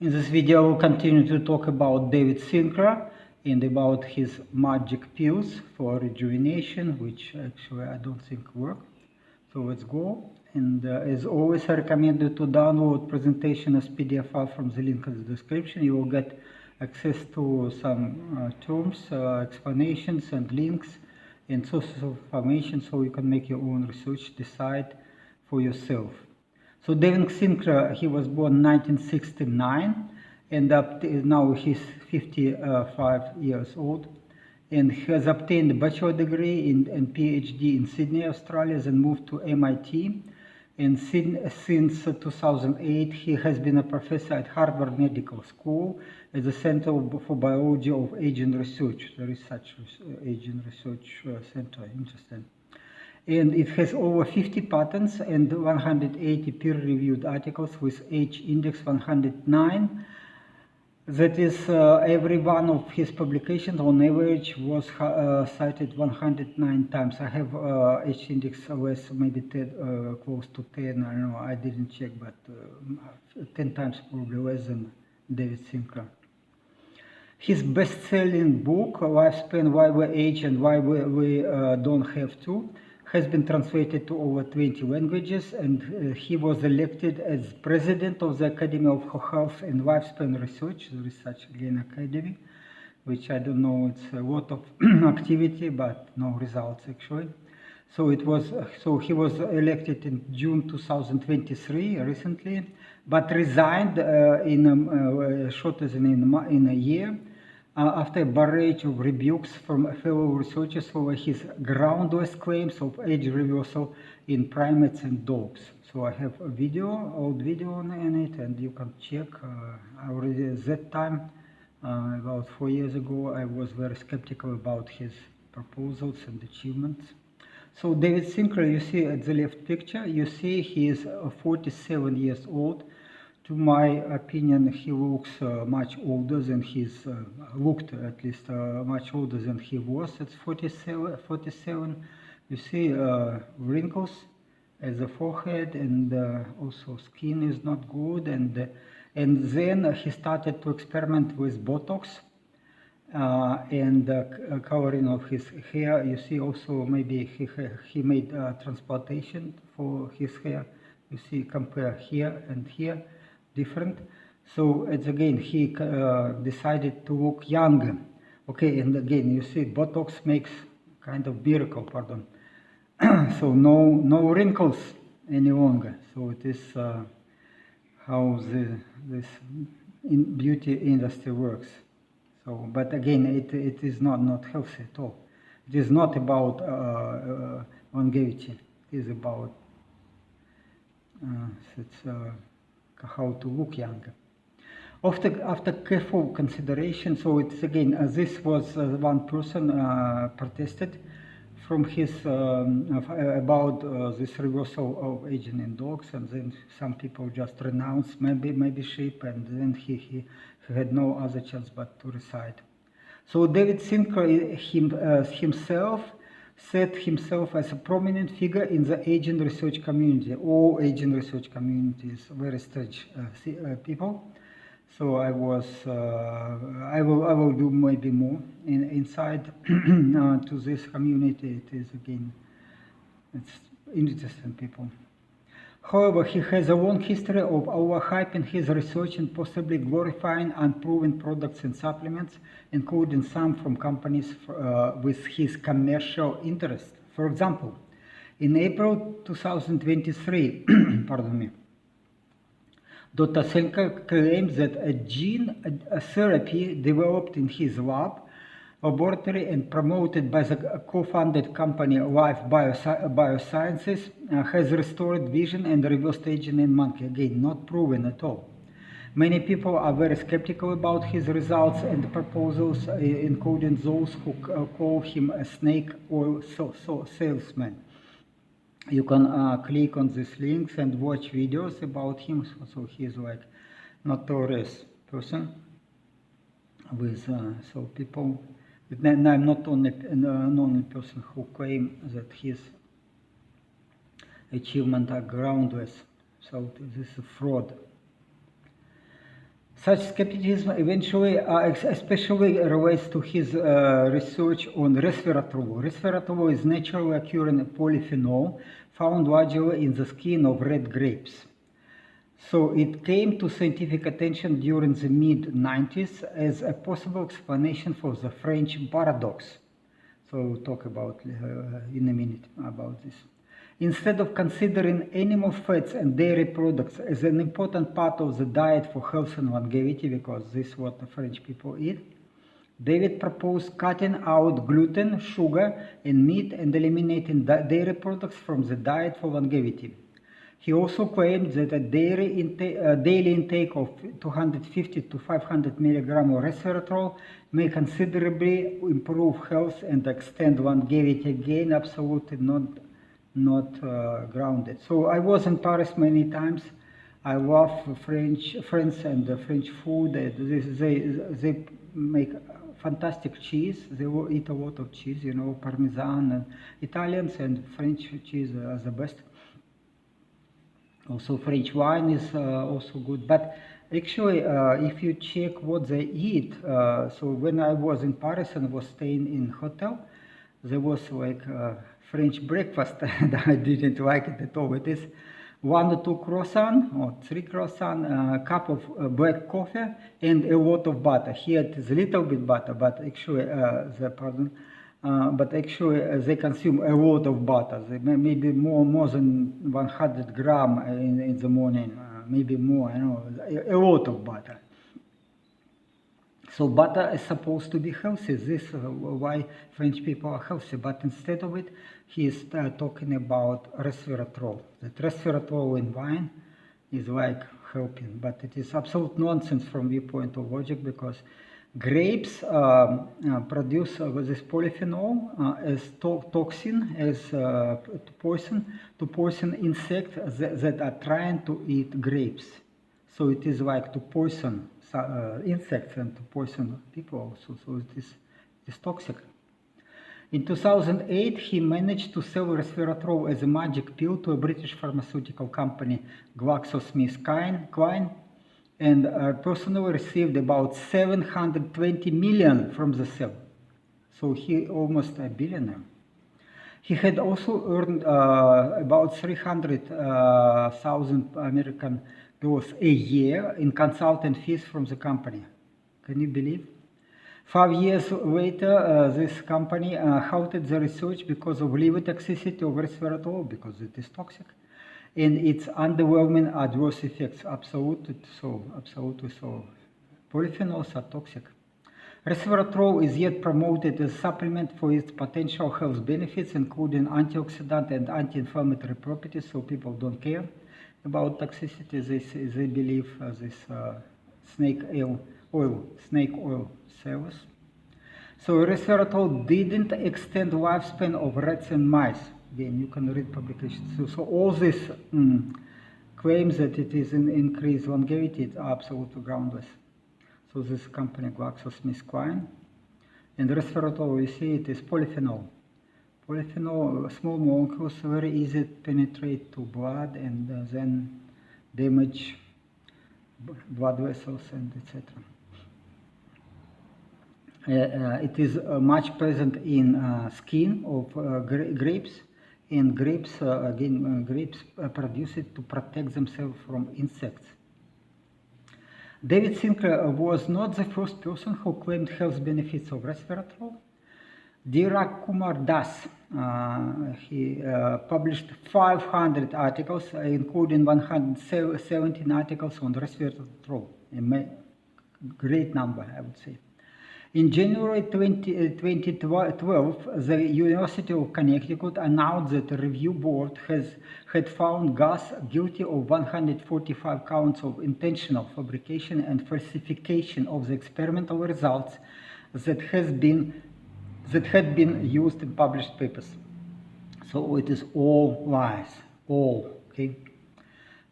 In this video, we'll continue to talk about David Sinclair and about his magic pills for rejuvenation, which actually I don't think work. So let's go. And as always, I recommend you to download presentation as PDF file from the link in the description. You will get access to some terms, explanations, and links and sources of information, so you can make your own research, decide for yourself. So David Sinclair, he was born in 1969, and up to now he's 55 years old, and he has obtained a bachelor degree and PhD in Sydney, Australia, then moved to MIT. And since 2008, he has been a professor at Harvard Medical School at the Center for Biology of Aging Research. There is such aging research center, interesting. And it has over 50 patents and 180 peer-reviewed articles with H index 109. That is, every one of his publications on average was cited 109 times. I have H index less, maybe 10, close to 10, I don't know, I didn't check, but 10 times probably less than David Sinclair. His best-selling book, Lifespan, Why We Age and Why We Don't Have to, has been translated to over 20 languages, and he was elected as president of the Academy of Health and Lifespan Research, the Research Again Academy, which I don't know, it's a lot of activity, but no results actually. So he was elected in June 2023, recently, but resigned in shorter than in a year. After a barrage of rebukes from fellow researchers over his groundless claims of age reversal in primates and dogs. So I have a video, old video on it, and you can check. Already at that time, about 4 years ago, I was very skeptical about his proposals and achievements. So David Sinclair, you see at the left picture, you see he is 47 years old. To my opinion, he looks much older than he's looked, at least much older than he was at 47. You see wrinkles at the forehead, and also skin is not good. And then he started to experiment with Botox and coloring of his hair. You see also maybe he made transplantation for his hair. You see, compare here and here. Different. So it's again, he decided to look younger. Okay, and again, you see, Botox makes kind of miracle, pardon. So no wrinkles any longer. So it is how this beauty industry works. So, but again, it is not healthy at all. It is not about longevity. It is about how to look younger. After careful consideration, so it's again, this was one person protested from his about this reversal of aging in dogs, and then some people just renounced maybe sheep, and then he had no other chance but to resign. So David Sinclair himself set himself as a prominent figure in the aging research community. All aging research community is very strange people. So I will do maybe more inside to this community. It is again, it's interesting people. However, he has a long history of overhyping his research and possibly glorifying unproven products and supplements, including some from companies with his commercial interest. For example, in April 2023, pardon me, Dr. Sinclair claims that a gene therapy developed in his laboratory and promoted by the co-founded company Life Biosciences has restored vision and reversed aging in monkey. Again, not proven at all. Many people are very skeptical about his results and proposals, including those who call him a snake oil salesman. You can click on these links and watch videos about him. So he's like notorious person with so people. I'm not only person who claim that his achievements are groundless. So this is a fraud. Such skepticism eventually, especially relates to his research on resveratrol. Resveratrol is naturally occurring polyphenol found largely in the skin of red grapes. So it came to scientific attention during the mid-90s as a possible explanation for the French paradox. So we'll talk about in a minute about this. Instead of considering animal fats and dairy products as an important part of the diet for health and longevity, because this is what the French people eat, David proposed cutting out gluten, sugar, and meat and eliminating dairy products from the diet for longevity. He also claimed that a daily intake of 250 to 500 milligrams of resveratrol may considerably improve health and extend longevity. Again, absolutely not grounded. So I was in Paris many times. I love French and the French food. They make fantastic cheese. They will eat a lot of cheese, you know, Parmesan. And Italians and French cheese are the best. Also, French wine is also good. But actually, if you check what they eat, so when I was in Paris and was staying in hotel, there was like French breakfast, and I didn't like it at all. It is 1 or 2 croissants or 3 croissants, a cup of black coffee, and a lot of butter. Here it is a little bit butter, but actually, they consume a lot of butter. They maybe more than 100 grams in the morning, maybe more. You know, a lot of butter. So butter is supposed to be healthy. This is why French people are healthy. But instead of it, he is talking about resveratrol. That resveratrol in wine is like helping. But it is absolute nonsense from viewpoint of logic, because grapes produce this polyphenol as toxin, as to poison insects that are trying to eat grapes. So it is like to poison insects and to poison people also. So it is toxic. In 2008, he managed to sell resveratrol as a magic pill to a British pharmaceutical company, GlaxoSmithKline, and personally received about 720 million from the sale. So he almost a billionaire. He had also earned about 300,000 American dollars a year in consultant fees from the company. Can you believe? 5 years later, this company halted the research because of liver toxicity of resveratrol, because it is toxic, and its underwhelming adverse effects. Absolutely so. Polyphenols are toxic. Resveratrol is yet promoted as a supplement for its potential health benefits, including antioxidant and anti-inflammatory properties, so people don't care about toxicity. They believe this snake oil sells. So resveratrol didn't extend lifespan of rats and mice. Again, you can read publications. So all these claims that it is an increased longevity are absolutely groundless. So this company, GlaxoSmithKline, and resveratrol, you see, it is polyphenol. Polyphenol, small molecules, very easy to penetrate to blood and then damage blood vessels and etc. It is much present in skin of grapes, and grapes produce it to protect themselves from insects. David Sinclair was not the first person who claimed health benefits of resveratrol. Dirac Kumar Das, he published 500 articles, including 117 articles on resveratrol, a great number, I would say. In January 2012, the University of Connecticut announced that the review board had found Gus guilty of 145 counts of intentional fabrication and falsification of the experimental results that had been used in published papers. So it is all lies, all, okay?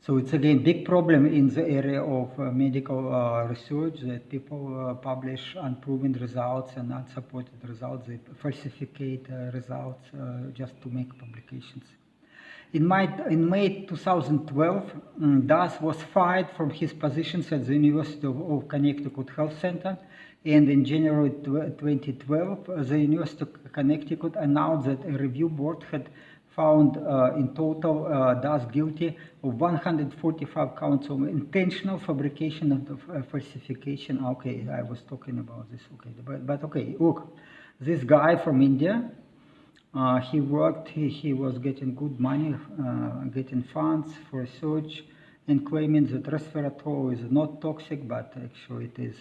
So it's again big problem in the area of medical research, that people publish unproven results and unsupported results. They falsificate results just to make publications. In May 2012, Das was fired from his positions at the University of Connecticut Health Center, and in January 2012, the University of Connecticut announced that a review board had found in total Das guilty of 145 counts of intentional fabrication and falsification. Okay, I was talking about this. Okay, but okay, look, this guy from India. He worked, he was getting good money, getting funds for research, and claiming that resveratrol is not toxic, but actually it is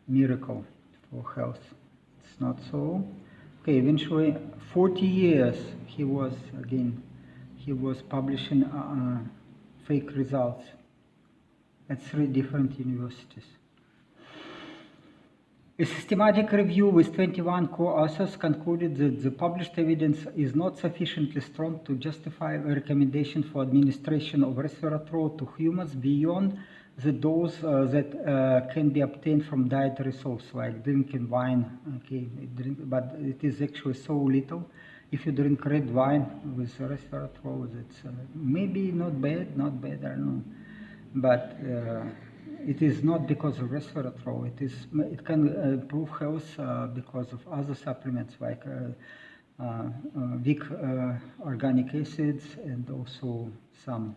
miracle for health. It's not so. Okay, eventually, 40 years he was publishing fake results at 3 different universities. A systematic review with 21 co-authors concluded that the published evidence is not sufficiently strong to justify a recommendation for administration of resveratrol to humans beyond the dose that can be obtained from dietary sources like drinking wine. Okay, but it is actually so little. If you drink red wine with resveratrol, that's maybe not bad, I don't know, but. It is not because of resveratrol. It can improve health because of other supplements like weak organic acids and also some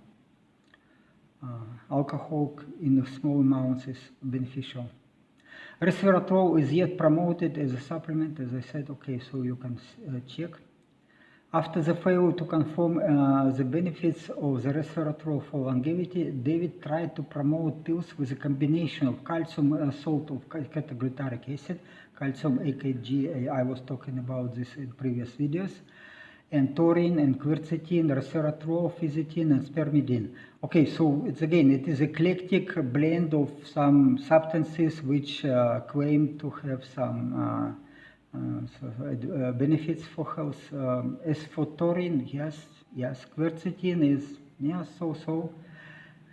alcohol in small amounts is beneficial. Resveratrol is yet promoted as a supplement, as I said. Okay, so you can check. After the failure to confirm the benefits of the resveratrol for longevity, David tried to promote pills with a combination of calcium salt of cataglytaric acid, calcium AKG, I was talking about this in previous videos, and taurine and quercetin, resveratrol, fisetin, and spermidine. Okay, so it is eclectic blend of some substances which claim to have some benefits for health. As for taurine, yes, quercetin is so.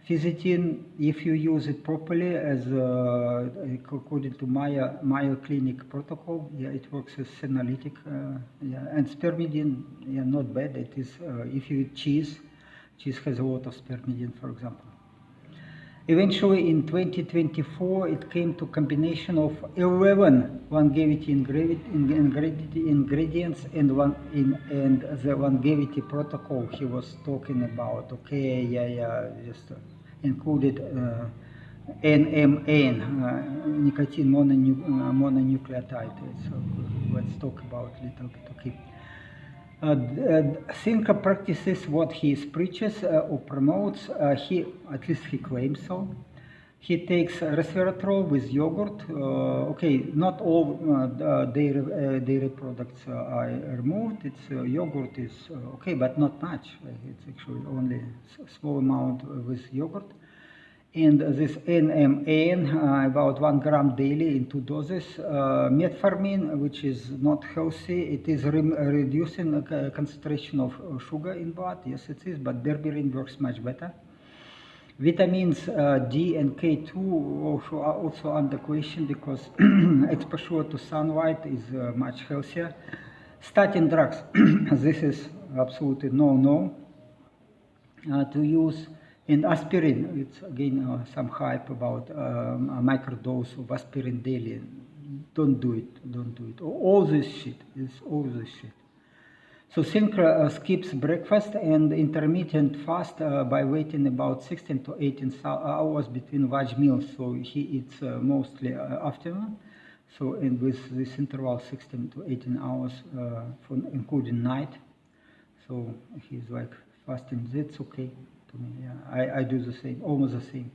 Fisetin, if you use it properly, as according to Mayo Clinic protocol, it works as senolytic. And spermidine, not bad. It is if you eat cheese has a lot of spermidine, for example. Eventually, in 2024, it came to combination of 11 longevity ingredients and the longevity protocol he was talking about. Okay, just included NMN, nicotine mononucleotide. So let's talk about a little bit. Okay. Sinclair practices what he preaches or promotes. At least he claims so. He takes resveratrol with yogurt. Okay, not all dairy products are removed. It's yogurt is okay, but not much. It's actually only a small amount with yogurt. And this NMN, about 1 gram daily in 2 doses. Metformin, which is not healthy, it is reducing the concentration of sugar in blood. Yes, it is, but berberine works much better. Vitamins D and K2 are also under question because exposure to sunlight is much healthier. Statin drugs, this is absolutely no to use. And aspirin, it's again some hype about a microdose of aspirin daily. Don't do it. All this shit. So Sinclair skips breakfast and intermittent fast by waiting about 16 to 18 hours between large meals. So he eats mostly afternoon. So and with this interval 16 to 18 hours for including night. So he's like fasting. That's okay. To me, I do the same, almost the same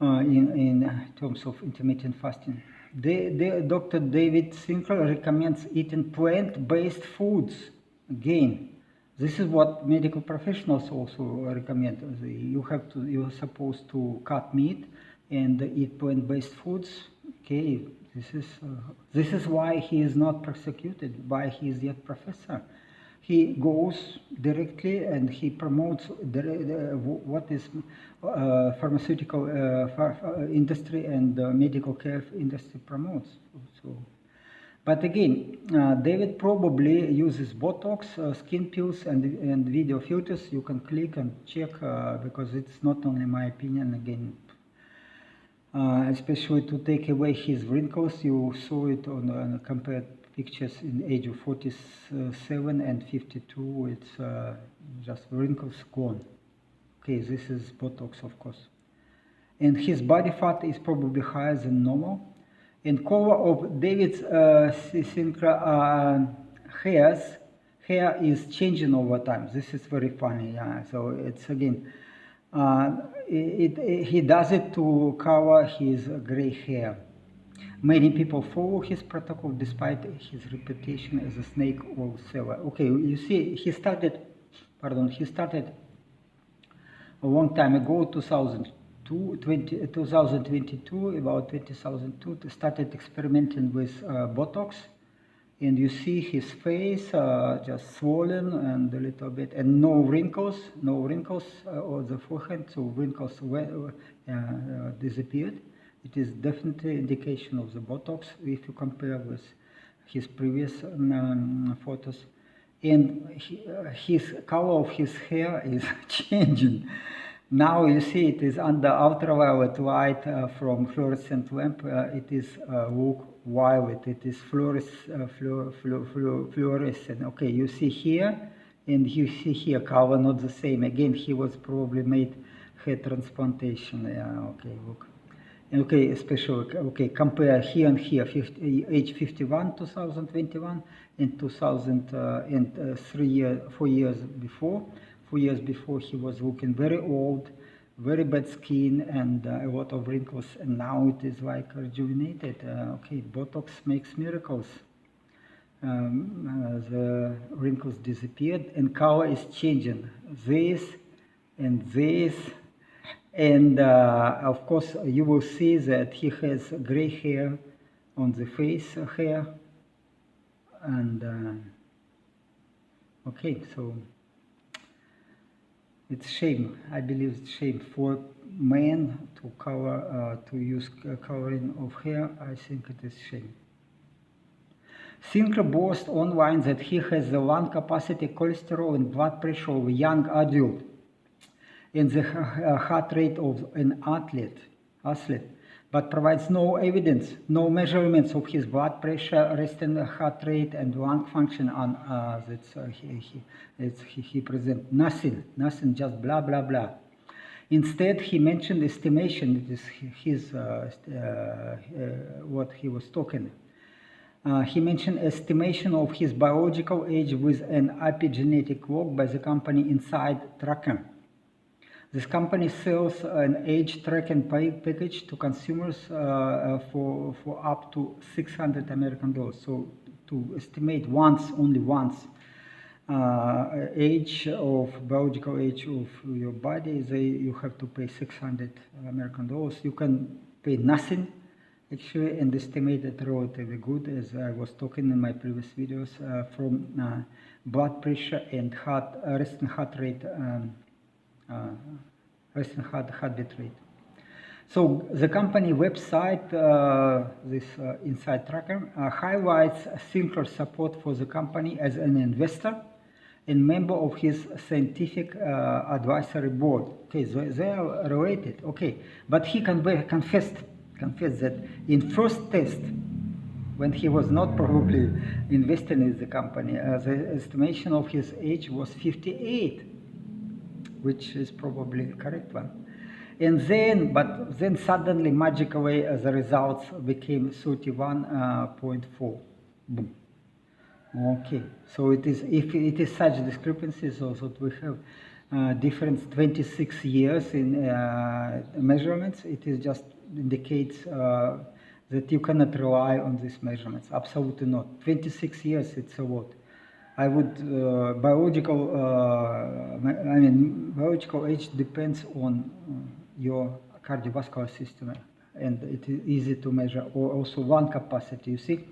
in terms of intermittent fasting. Dr. David Sinclair recommends eating plant-based foods. Again, this is what medical professionals also recommend. You're supposed to cut meat and eat plant-based foods. Okay, this is why he is not prosecuted, why he is yet professor. He goes directly and he promotes what is pharmaceutical industry and medical care industry promotes. So But again, David probably uses Botox, skin pills, and video filters. You can click and check because it's not only my opinion. Again, especially to take away his wrinkles. You saw it on compared pictures in age of 47 and 52. It's just wrinkles gone. Okay, this is Botox, of course. And his body fat is probably higher than normal. And color of David's Sinclair hair is changing over time. This is very funny. Yeah. So it's again, he does it to cover his gray hair. Many people follow his protocol despite his reputation as a snake oil seller. Okay, you see, he started a long time ago, 2022, about 2002, started experimenting with Botox, and you see his face just swollen and a little bit, and no wrinkles on the forehead, so wrinkles disappeared. It is definitely indication of the Botox if you compare with his previous photos. And his color of his hair is changing. Now you see it is under ultraviolet light from fluorescent lamp. It is look violet. It is fluorescent. Okay, you see here, and you see here color not the same. Again, he was probably made hair transplantation. Yeah. Okay, look. Okay, especially, okay, compare here and here, age 51, 2021, and 4 years before. 4 years before, he was looking very old, very bad skin, and a lot of wrinkles, and now it is like rejuvenated. Okay, Botox makes miracles. The wrinkles disappeared, and color is changing. This and this. And of course, you will see that he has gray hair on the face hair. And okay, so it's shame. I believe it's shame for men to cover to use coloring of hair. I think it is shame. Sinclair boasts online that he has the lung capacity, cholesterol, and blood pressure of a young adult, and the heart rate of an athlete, but provides no evidence, no measurements of his blood pressure, resting heart rate, and lung function on he presents nothing, just blah blah blah. Instead, he mentioned estimation. It is his what he was talking. He mentioned estimation of his biological age with an epigenetic log by the company Inside Tracker. This company sells an age tracking package to consumers for up to $600 American. So to estimate only once age of biological age of your body, you have to pay $600 American. You can pay nothing actually and estimate it relatively good, as I was talking in my previous videos, from blood pressure and resting heart rate. Resting heartbeat rate. So the company website, this Inside Tracker, highlights Sinclair's support for the company as an investor and member of his scientific advisory board. Okay, so they are related. Okay, but he confessed that in first test, when he was not probably investing in the company, the estimation of his age was 58. Which is probably the correct one. And then suddenly, magically, the results became 31.4. Boom. Okay, so it is, if it is such discrepancies also, we have difference 26 years in measurements. It is just indicates that you cannot rely on these measurements. Absolutely not. 26 years, it's a lot. I would biological age depends on your cardiovascular system, and it is easy to measure. Or also lung capacity. You see,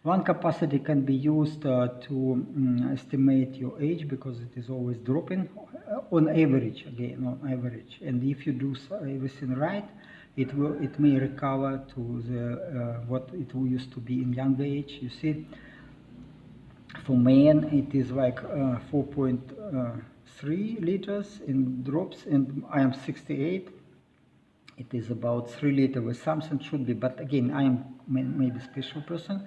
lung capacity can be used to estimate your age because it is always dropping on average. Again, on average, and if you do everything right, it may recover to the what it used to be in younger age. You see, for men it is like 4.3 liters in drops, and I am 68. It is about 3 liters with something should be, but again, I am maybe special person.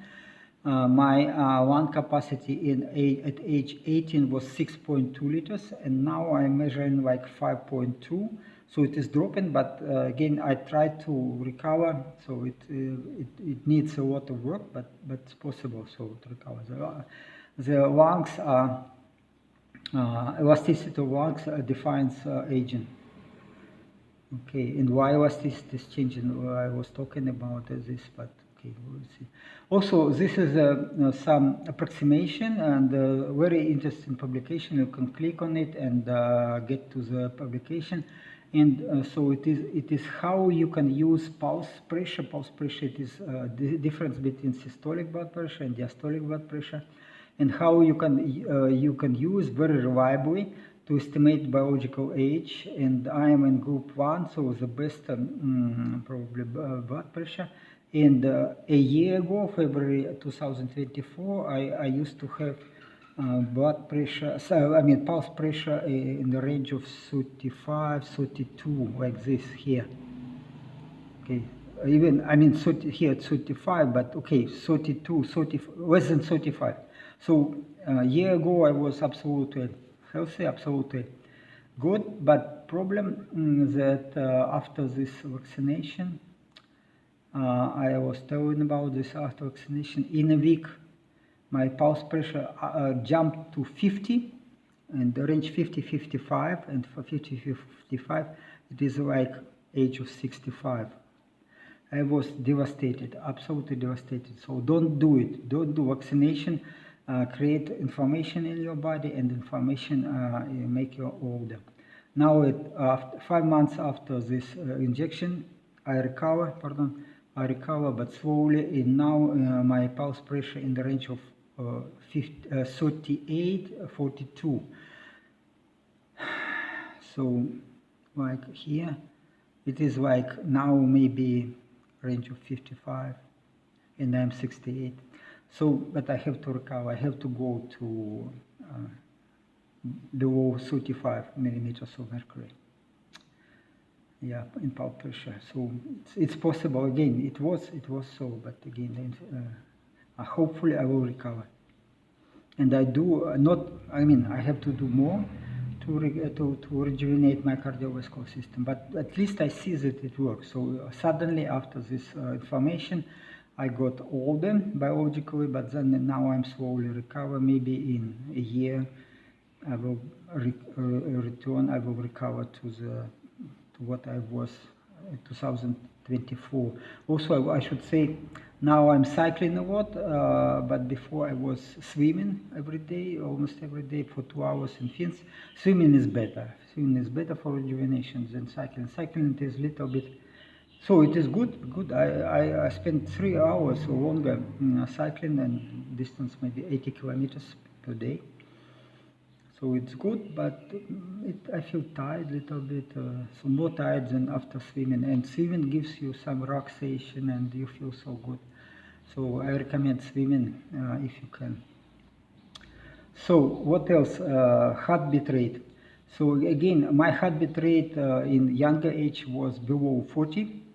My lung capacity at age 18 was 6.2 liters, and now I'm measuring like 5.2. So it is dropping, but again, I try to recover. So it needs a lot of work, but it's possible. So to recover, the lungs are elasticity of lungs defines aging. Okay, and why elasticity is changing? I was talking about this, but okay, we'll see. Also, this is some approximation and very interesting publication. You can click on it and get to the publication. And so it is how you can use pulse pressure. Pulse pressure, it is the difference between systolic blood pressure and diastolic blood pressure, and how you can use very reliably to estimate biological age. And I am in group 1, so the best probably blood pressure. And a year ago, February 2024, I used to have blood pressure, so I mean pulse pressure in the range of 35, 32, like this here. Okay, even I mean 30, here at 35, but okay, 32, 30, less than 35. So a year ago I was absolutely healthy, absolutely good, but problem that after this vaccination, I was telling about this after vaccination, in a week my pulse pressure jumped to 50, and the range 50-55, and for 50-55 it is like age of 65. I was devastated, absolutely devastated. So don't do it. Don't do vaccination. Create inflammation in your body, and inflammation make you older. Now, after 5 months after this injection, I recover, but slowly. And now my pulse pressure in the range of 38-42. So, like here, it is like now maybe range of 55, and I'm 68. So, but I have to recover. I have to go to below 35 millimeters of mercury. Yeah, in pulse pressure. So it's possible. Again, it was so, but again, hopefully I will recover. And I do not. I mean, I have to do more to rejuvenate my cardiovascular system. But at least I see that it works. So suddenly, after this inflammation, I got older biologically, but then now I'm slowly recover. Maybe in a year, I will return. I will recover to what I was in 2024. Also, I should say, now I'm cycling a lot, but before I was swimming every day, almost every day for 2 hours in fins. Swimming is better. Swimming is better for rejuvenation than cycling. Cycling is a little bit. So it is good. I spent 3 hours or longer cycling, and distance maybe 80 kilometers per day. So it's good, but I feel tired a little bit, so more tired than after swimming. And swimming gives you some relaxation, and you feel so good. So I recommend swimming if you can. So what else? Heartbeat rate. So again, my heartbeat rate in younger age was below 40.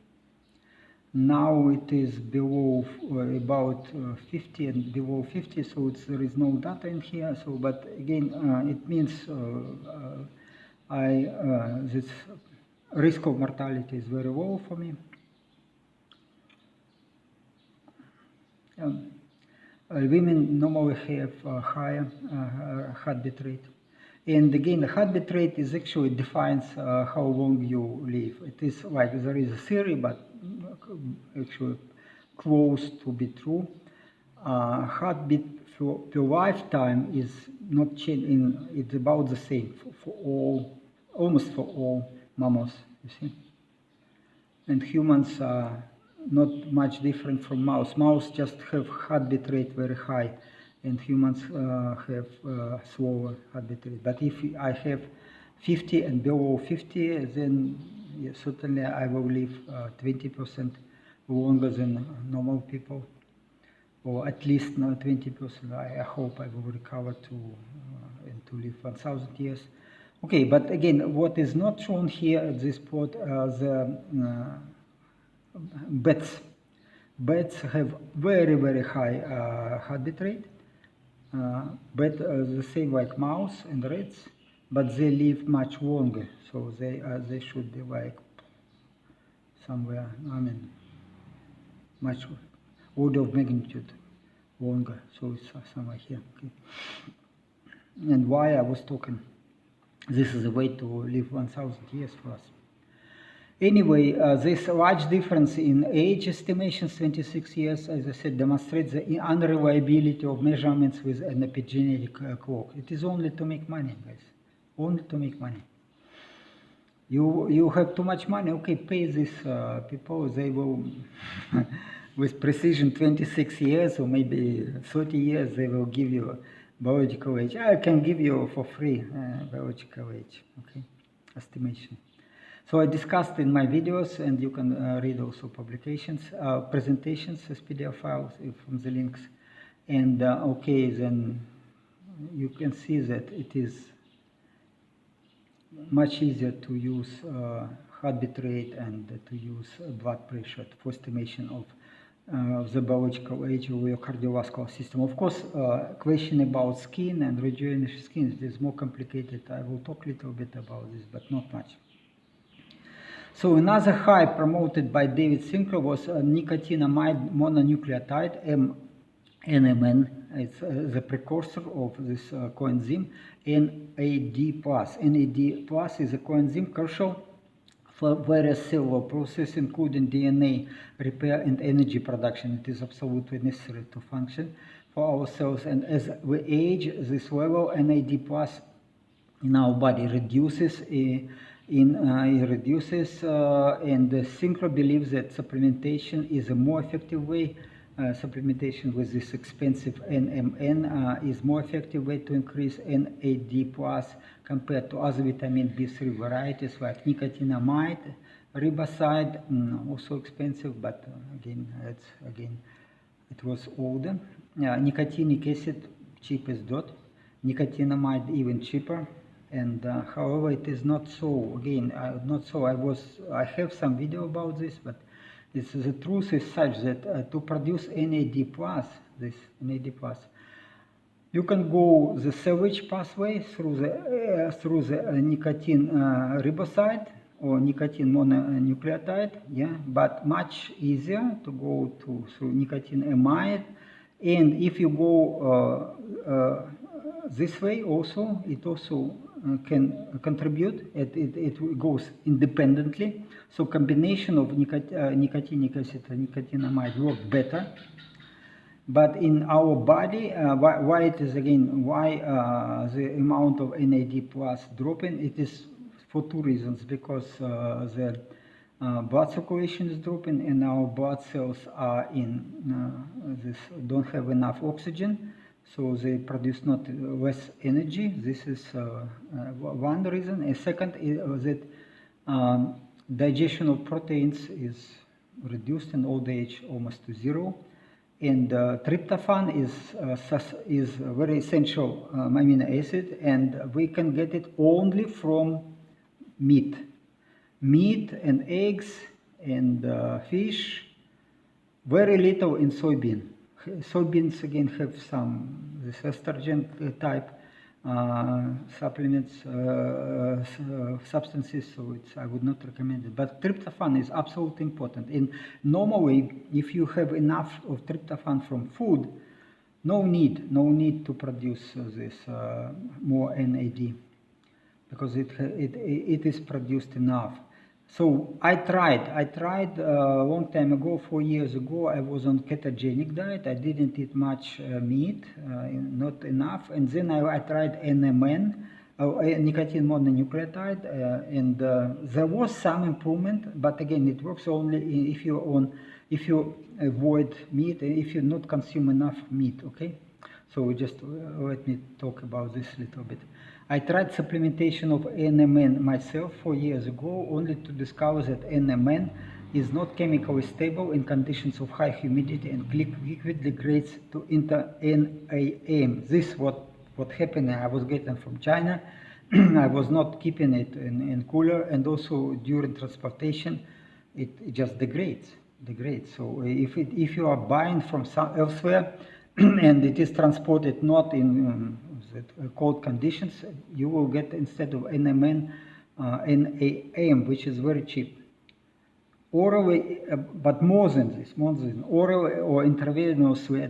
Now it is below about 50 and below 50, so there is no data in here. So, but again, it means this risk of mortality is very low for me. Women normally have a higher heartbeat rate. And again, the heartbeat rate is actually defines how long you live. It is like there is a theory, but actually close to be true. Heartbeat per lifetime is not changing. It's about the same for all, almost for all mammals. You see, and humans are not much different from mouse. Mouse just have heartbeat rate very high, and humans have slower heartbeat rate. But if I have 50 and below 50, then yes, certainly I will live 20% longer than normal people, or at least 20%. I hope I will recover and to live 1,000 years. Okay, but again, what is not shown here at this spot are the bats. Bats have very, very high heartbeat rate. But the same like mouse and rats, but they live much longer. So they should be like somewhere, I mean, much order of magnitude longer. So it's somewhere here. Okay. And why I was talking, this is a way to live 1,000 years for us. Anyway, this large difference in age estimations, 26 years, as I said, demonstrates the unreliability of measurements with an epigenetic clock. It is only to make money, guys. Only to make money. You have too much money, okay, pay these people, they will, with precision 26 years or maybe 30 years, they will give you biological age. I can give you for free biological age, okay, estimation. So I discussed in my videos, and you can read also publications, presentations as PDF files from the links. And okay, then you can see that it is much easier to use heartbeat rate and to use blood pressure for estimation of the biological age of your cardiovascular system. Of course, question about skin and rejuvenation skin is more complicated. I will talk a little bit about this, but not much. So another hype promoted by David Sinclair was nicotinamide mononucleotide, NMN. It's the precursor of this coenzyme NAD+. NAD+ is a coenzyme crucial for various cellular processes, including DNA repair and energy production. It is absolutely necessary to function for our cells. And as we age, this level NAD+ in our body reduces. And Sinclair believes that supplementation is a more effective way. Supplementation with this expensive NMN is more effective way to increase NAD+ compared to other vitamin B3 varieties like nicotinamide, riboside, also expensive, but it was older. Nicotinic acid, cheap as dirt. Nicotinamide even cheaper. And however, it is not so. Again, not so. I have some video about this, but the truth is such that to produce NAD+, this NAD+, you can go the salvage pathway through the nicotine riboside or nicotine mononucleotide, yeah, but much easier to go through nicotine amide. And if you go this way also, it also can contribute. It goes independently. So combination of nicotinic acid and nicotinamide work better. But in our body, why it is again, why the amount of NAD+ dropping? It is for two reasons. Because the blood circulation is dropping, and our blood cells are don't have enough oxygen. So they produce not less energy. This is one reason. And second is that digestion of proteins is reduced in old age almost to zero. And tryptophan is a very essential amino acid, and we can get it only from meat. Meat and eggs and fish, very little in soybean. Soybeans again have some this estrogen type supplements, substances, so I would not recommend it. But tryptophan is absolutely important. And normally, if you have enough of tryptophan from food, no need to produce this more NAD, because it is produced enough. So I tried a long time ago, 4 years ago. I was on ketogenic diet. I didn't eat much meat, not enough. And then I tried NMN, nicotine mononucleotide, and there was some improvement. But again, it works only if you avoid meat and if you not consume enough meat. Okay. So just let me talk about this a little bit. I tried supplementation of NMN myself 4 years ago, only to discover that NMN is not chemically stable in conditions of high humidity and quickly degrades to NAM. This what happened. I was getting from China. I was not keeping it in cooler, and also during transportation, it just degrades. So if you are buying from elsewhere and it is transported not in cold conditions, you will get instead of NMN, NAM, which is very cheap. Orally, but more than this, orally or intravenously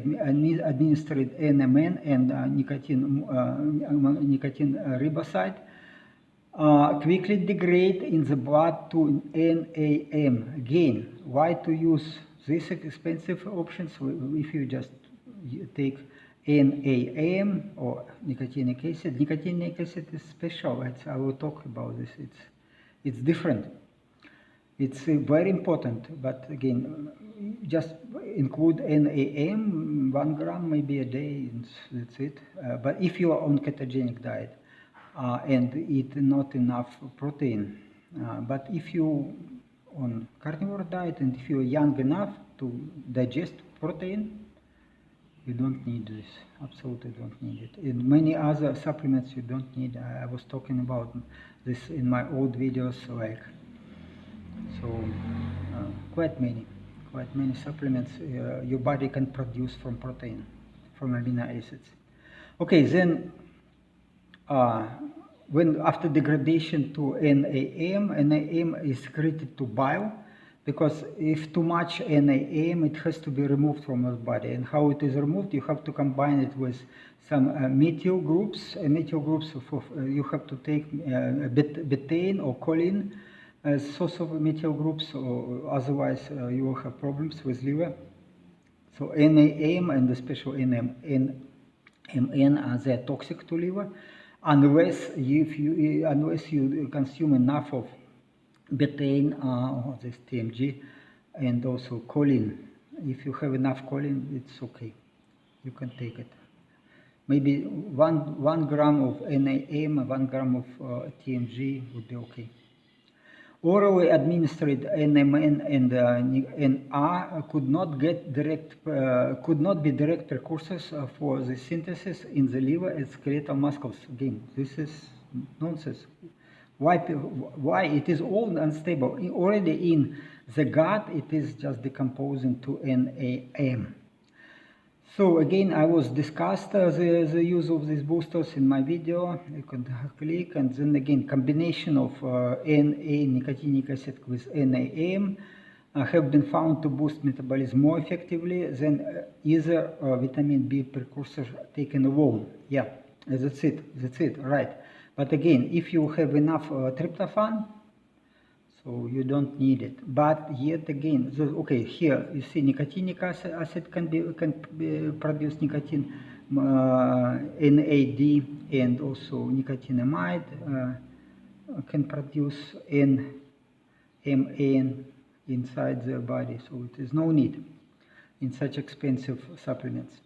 administered NMN and nicotine riboside quickly degrade in the blood to NAM. Again, why to use these expensive options if you just take NAM or nicotinic acid? Nicotinic acid is special. I will talk about this. It's different. It's very important, but again, just include NAM, 1 gram maybe a day, and that's it. But if you are on ketogenic diet and eat not enough protein, but if you on carnivore diet and if you're young enough to digest protein, you don't need this. Absolutely don't need it. In many other supplements you don't need. I was talking about this in my old videos, like. So quite many supplements your body can produce from protein, from amino acids. Okay, then when after degradation to NAM is secreted to bile, because if too much NAM, it has to be removed from your body. And how it is removed, you have to combine it with some methyl groups. You have to take betaine or choline as source of methyl groups, or otherwise you will have problems with liver. So NAM and especially NMN they are toxic to liver unless you consume enough of betaine or this TMG and also choline. If you have enough choline, it's okay. You can take it. Maybe one gram of NAM, 1 gram of TMG would be okay. Orally administered NMN and NR could not be direct precursors for the synthesis in the liver and skeletal muscles. Again, this is nonsense. Why? It is all unstable. Already in the gut, it is just decomposing to NAM. So again, I was discussed the use of these boosters in my video. You can click, and then again, combination of nicotinic acid with NAM have been found to boost metabolism more effectively than either vitamin B precursor taken alone. Yeah, that's it, right. But again, if you have enough tryptophan, so you don't need it. But yet again, okay, here you see nicotinic acid can produce nicotine, NAD, and also nicotinamide can produce NMN inside the body. So it is no need in such expensive supplements.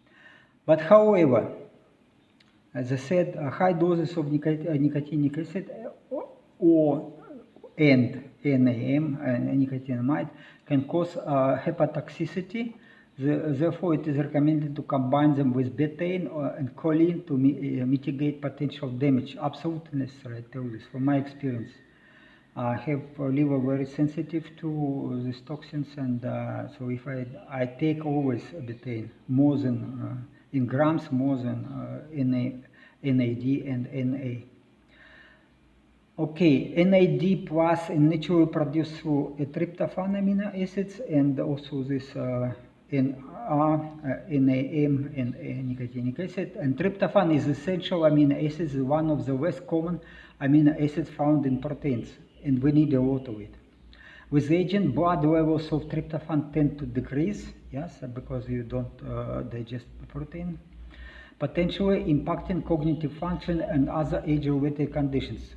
But however, as I said, high doses of nicotinic acid and NAM and nicotinamide can cause hepatotoxicity. Therefore, it is recommended to combine them with betaine and choline to mitigate potential damage. Absolutely necessary, I tell you this from my experience. I have liver very sensitive to these toxins, and so if I take always betaine, more than in grams, more than NAD and NA. Okay, NAD plus is naturally produced through tryptophan amino acids and also this NR, NAM, and nicotinic acid. And tryptophan is essential amino acid, is one of the less common amino acids found in proteins, and we need a lot of it. With aging, blood levels of tryptophan tend to decrease, yes, because you don't digest protein, potentially impacting cognitive function and other age-related conditions.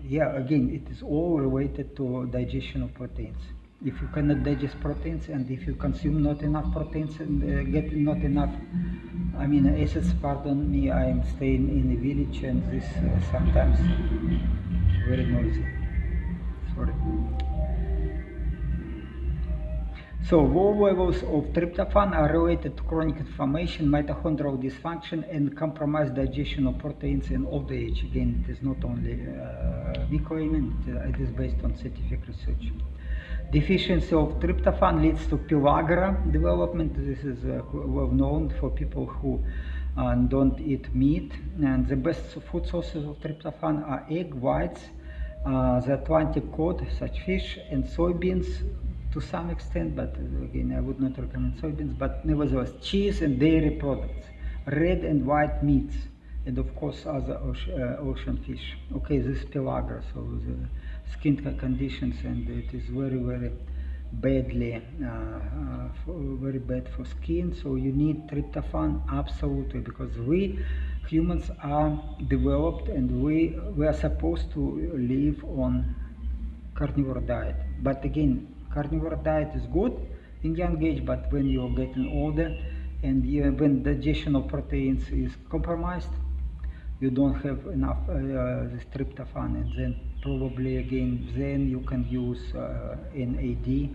Yeah, again, it is all related to digestion of proteins. If you cannot digest proteins, and if you consume not enough proteins and get not enough, I mean, acids, pardon me, I am staying in a village and this sometimes very noisy. Sorry. So low levels of tryptophan are related to chronic inflammation, mitochondrial dysfunction, and compromised digestion of proteins in old age. Again, it is not only me claiming, it is based on scientific research. Deficiency of tryptophan leads to pellagra development. This is well known for people who don't eat meat. And the best food sources of tryptophan are egg whites, the Atlantic cod, such fish, and soybeans to some extent, but again, I would not recommend soybeans, but nevertheless, cheese and dairy products, red and white meats, and of course other ocean fish. Okay, this is pellagra, so the skin conditions, and it is very, very badly, very bad for skin. So you need tryptophan absolutely, because we humans are developed and we are supposed to live on carnivore diet. But again, carnivore diet is good in young age, but when you're getting older and when digestion of proteins is compromised, you don't have enough this tryptophan, and then probably again then you can use NAD,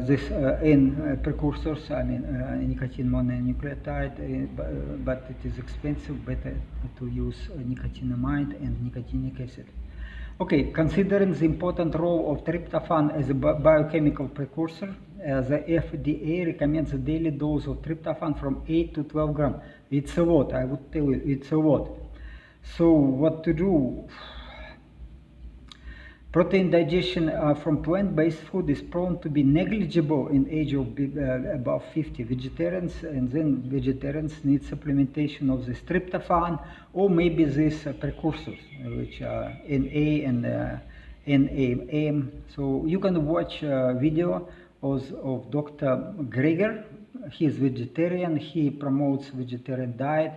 this N precursors, I mean nicotine mononucleotide, but it is expensive. Better to use nicotinamide and nicotinic acid. Okay, considering the important role of tryptophan as a biochemical precursor, the FDA recommends a daily dose of tryptophan from 8 to 12 grams. It's a lot, I would tell you, it's a lot. So what to do? Protein digestion from plant-based food is prone to be negligible in age of above 50. Vegetarians need supplementation of this tryptophan, or maybe these precursors, which are NA and NAM. So you can watch a video of Dr. Greger. He is vegetarian. He promotes vegetarian diet.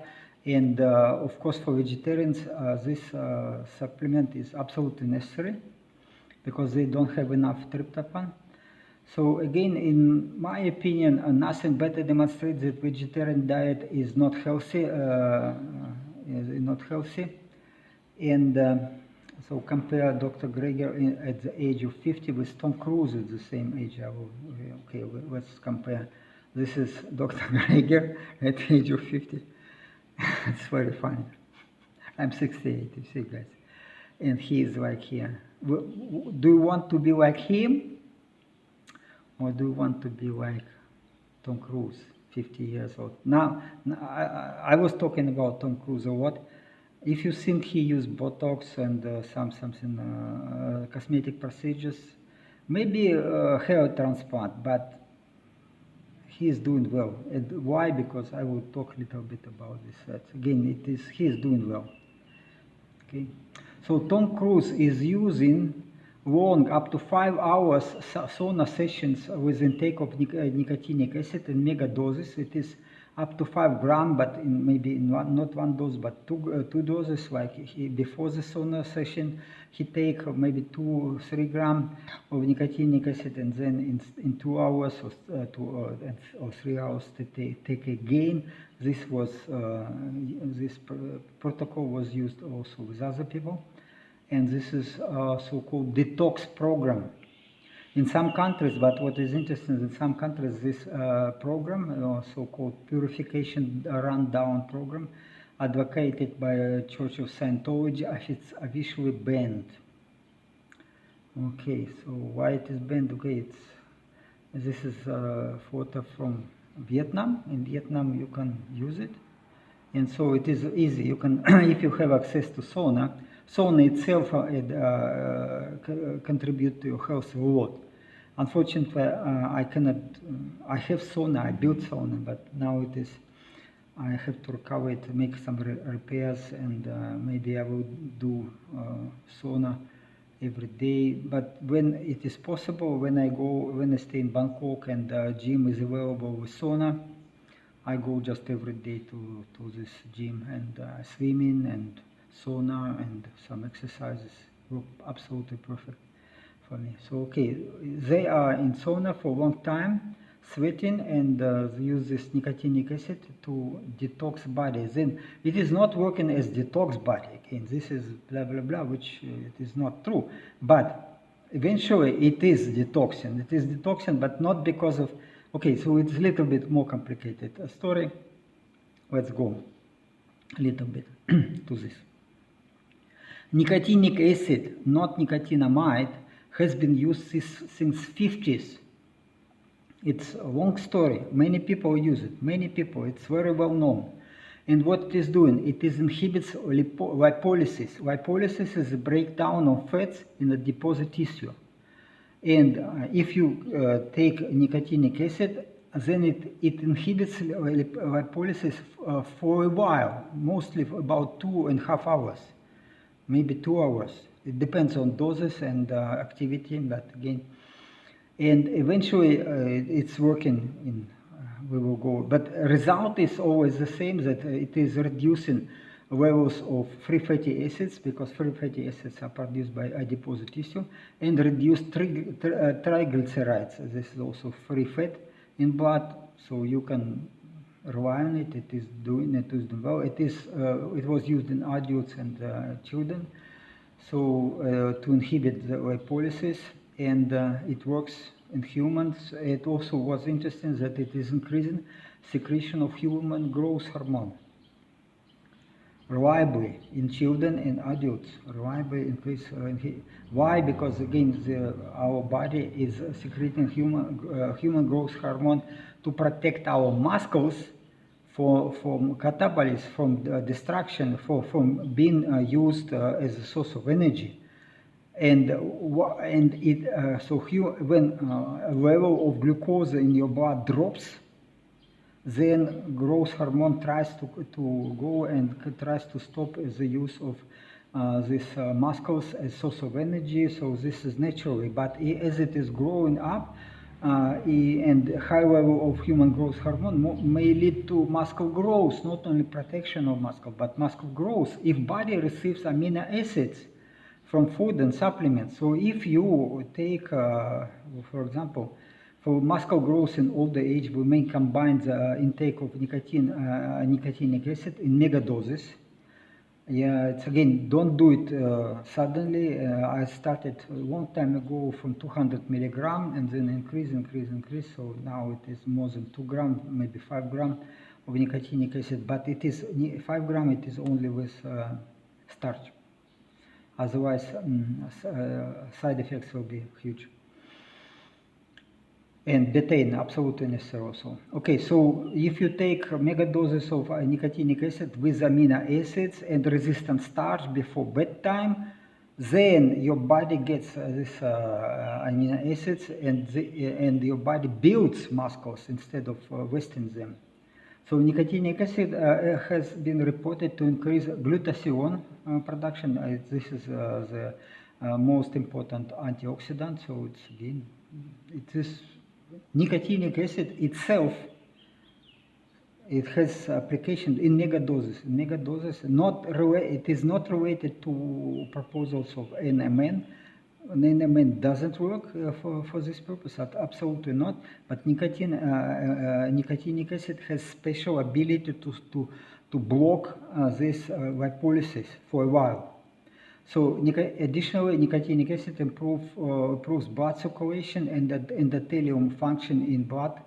And of course, for vegetarians, this supplement is absolutely necessary, because they don't have enough tryptophan. So again, in my opinion, nothing better demonstrates that vegetarian diet is not healthy. And so compare Dr. Greger at the age of 50 with Tom Cruise at the same age. Okay, let's compare. This is Dr. Greger at the age of 50. It's very funny. I'm 68, you see, guys. And he is like here. Do you want to be like him, or do you want to be like Tom Cruise, 50 years old? Now I was talking about Tom Cruise a lot. If you think he used Botox and something cosmetic procedures, maybe hair transplant, but he is doing well. And why? Because I will talk a little bit about this. Again, he is doing well. Okay. So Tom Cruise is using long, up to 5 hours sauna sessions with intake of nicotinic acid in mega doses. It is up to 5 grams, but not one dose, but two doses. Like before the sauna session, he take maybe 2-3 grams of nicotinic acid, and then in 2 hours or 3 hours to take again. This protocol was used also with other people, and this is so-called detox program in some countries. But what is interesting, in some countries this program, so-called purification rundown program, advocated by Church of Scientology, it's officially banned. Okay, so why it is banned? Okay, this is a photo from Vietnam. In Vietnam you can use it, and so it is easy. You can, if you have access to sauna itself contribute to your health a lot. Unfortunately, I cannot. I have sauna. I built sauna, but now I have to recover it, make some repairs, and maybe I will do sauna every day. But when it is possible, when I stay in Bangkok and gym is available with sauna, I go just every day to this gym, and swimming and sauna and some exercises work absolutely perfect for me. So okay, they are in sauna for a long time, sweating, and they use this nicotinic acid to detox body. Then it is not working as detox body. Again, this is blah blah blah, which it is not true. But eventually, it is detoxing. It is detoxing, but not because of. Okay, so it's a little bit more complicated story. Let's go a little bit to this. Nicotinic acid, not nicotinamide, has been used since 50s. It's a long story. Many people use it. Many people. It's very well known. And what it is doing, it inhibits lipolysis. Lipolysis is a breakdown of fats in the deposit tissue. And if you take nicotinic acid, then it inhibits lipolysis for a while, mostly for about 2.5 hours, maybe 2 hours. It depends on doses and activity, but again, and eventually it's working in, we will go, but result is always the same, that it is reducing levels of free fatty acids, because free fatty acids are produced by adipose tissue, and reduce triglycerides. This is also free fat in blood, so you can rely on it. It is doing well. It was used in adults and children, so to inhibit the lipolysis, and it works in humans. It also was interesting that it is increasing secretion of human growth hormone reliably in children and adults. Reliably increase. Why? Because again, our body is secreting human growth hormone to protect our muscles from catabolism, from destruction, from being used as a source of energy. And when a level of glucose in your blood drops, then growth hormone tries to go and tries to stop the use of these muscles as source of energy. So this is naturally, but as it is growing up, and high level of human growth hormone may lead to muscle growth, not only protection of muscle, but muscle growth if body receives amino acids from food and supplements. So if you take, for example, for muscle growth in older age, we may combine the intake of nicotinic acid in mega doses. Yeah, it's again, don't do it suddenly. I started a long time ago from 200 milligram and then increase. So now it is more than 2 grams, maybe 5 grams of nicotinic acid, but it is 5 grams, it is only with starch. Otherwise, side effects will be huge. And betaine, absolutely necessary also. Okay, so if you take mega doses of nicotinic acid with amino acids and resistant starch before bedtime, then your body gets this amino acids, and your body builds muscles instead of wasting them. So nicotinic acid has been reported to increase glutathione production. This is the most important antioxidant. So it's again, it is nicotinic acid itself. It has application in mega doses. Mega doses, it is not related to proposals of NMN. NMN doesn't work for this purpose, absolutely not. But nicotinic acid has special ability to block this lipolysis for a while. So additionally, nicotinic acid improves blood circulation and endothelium function in blood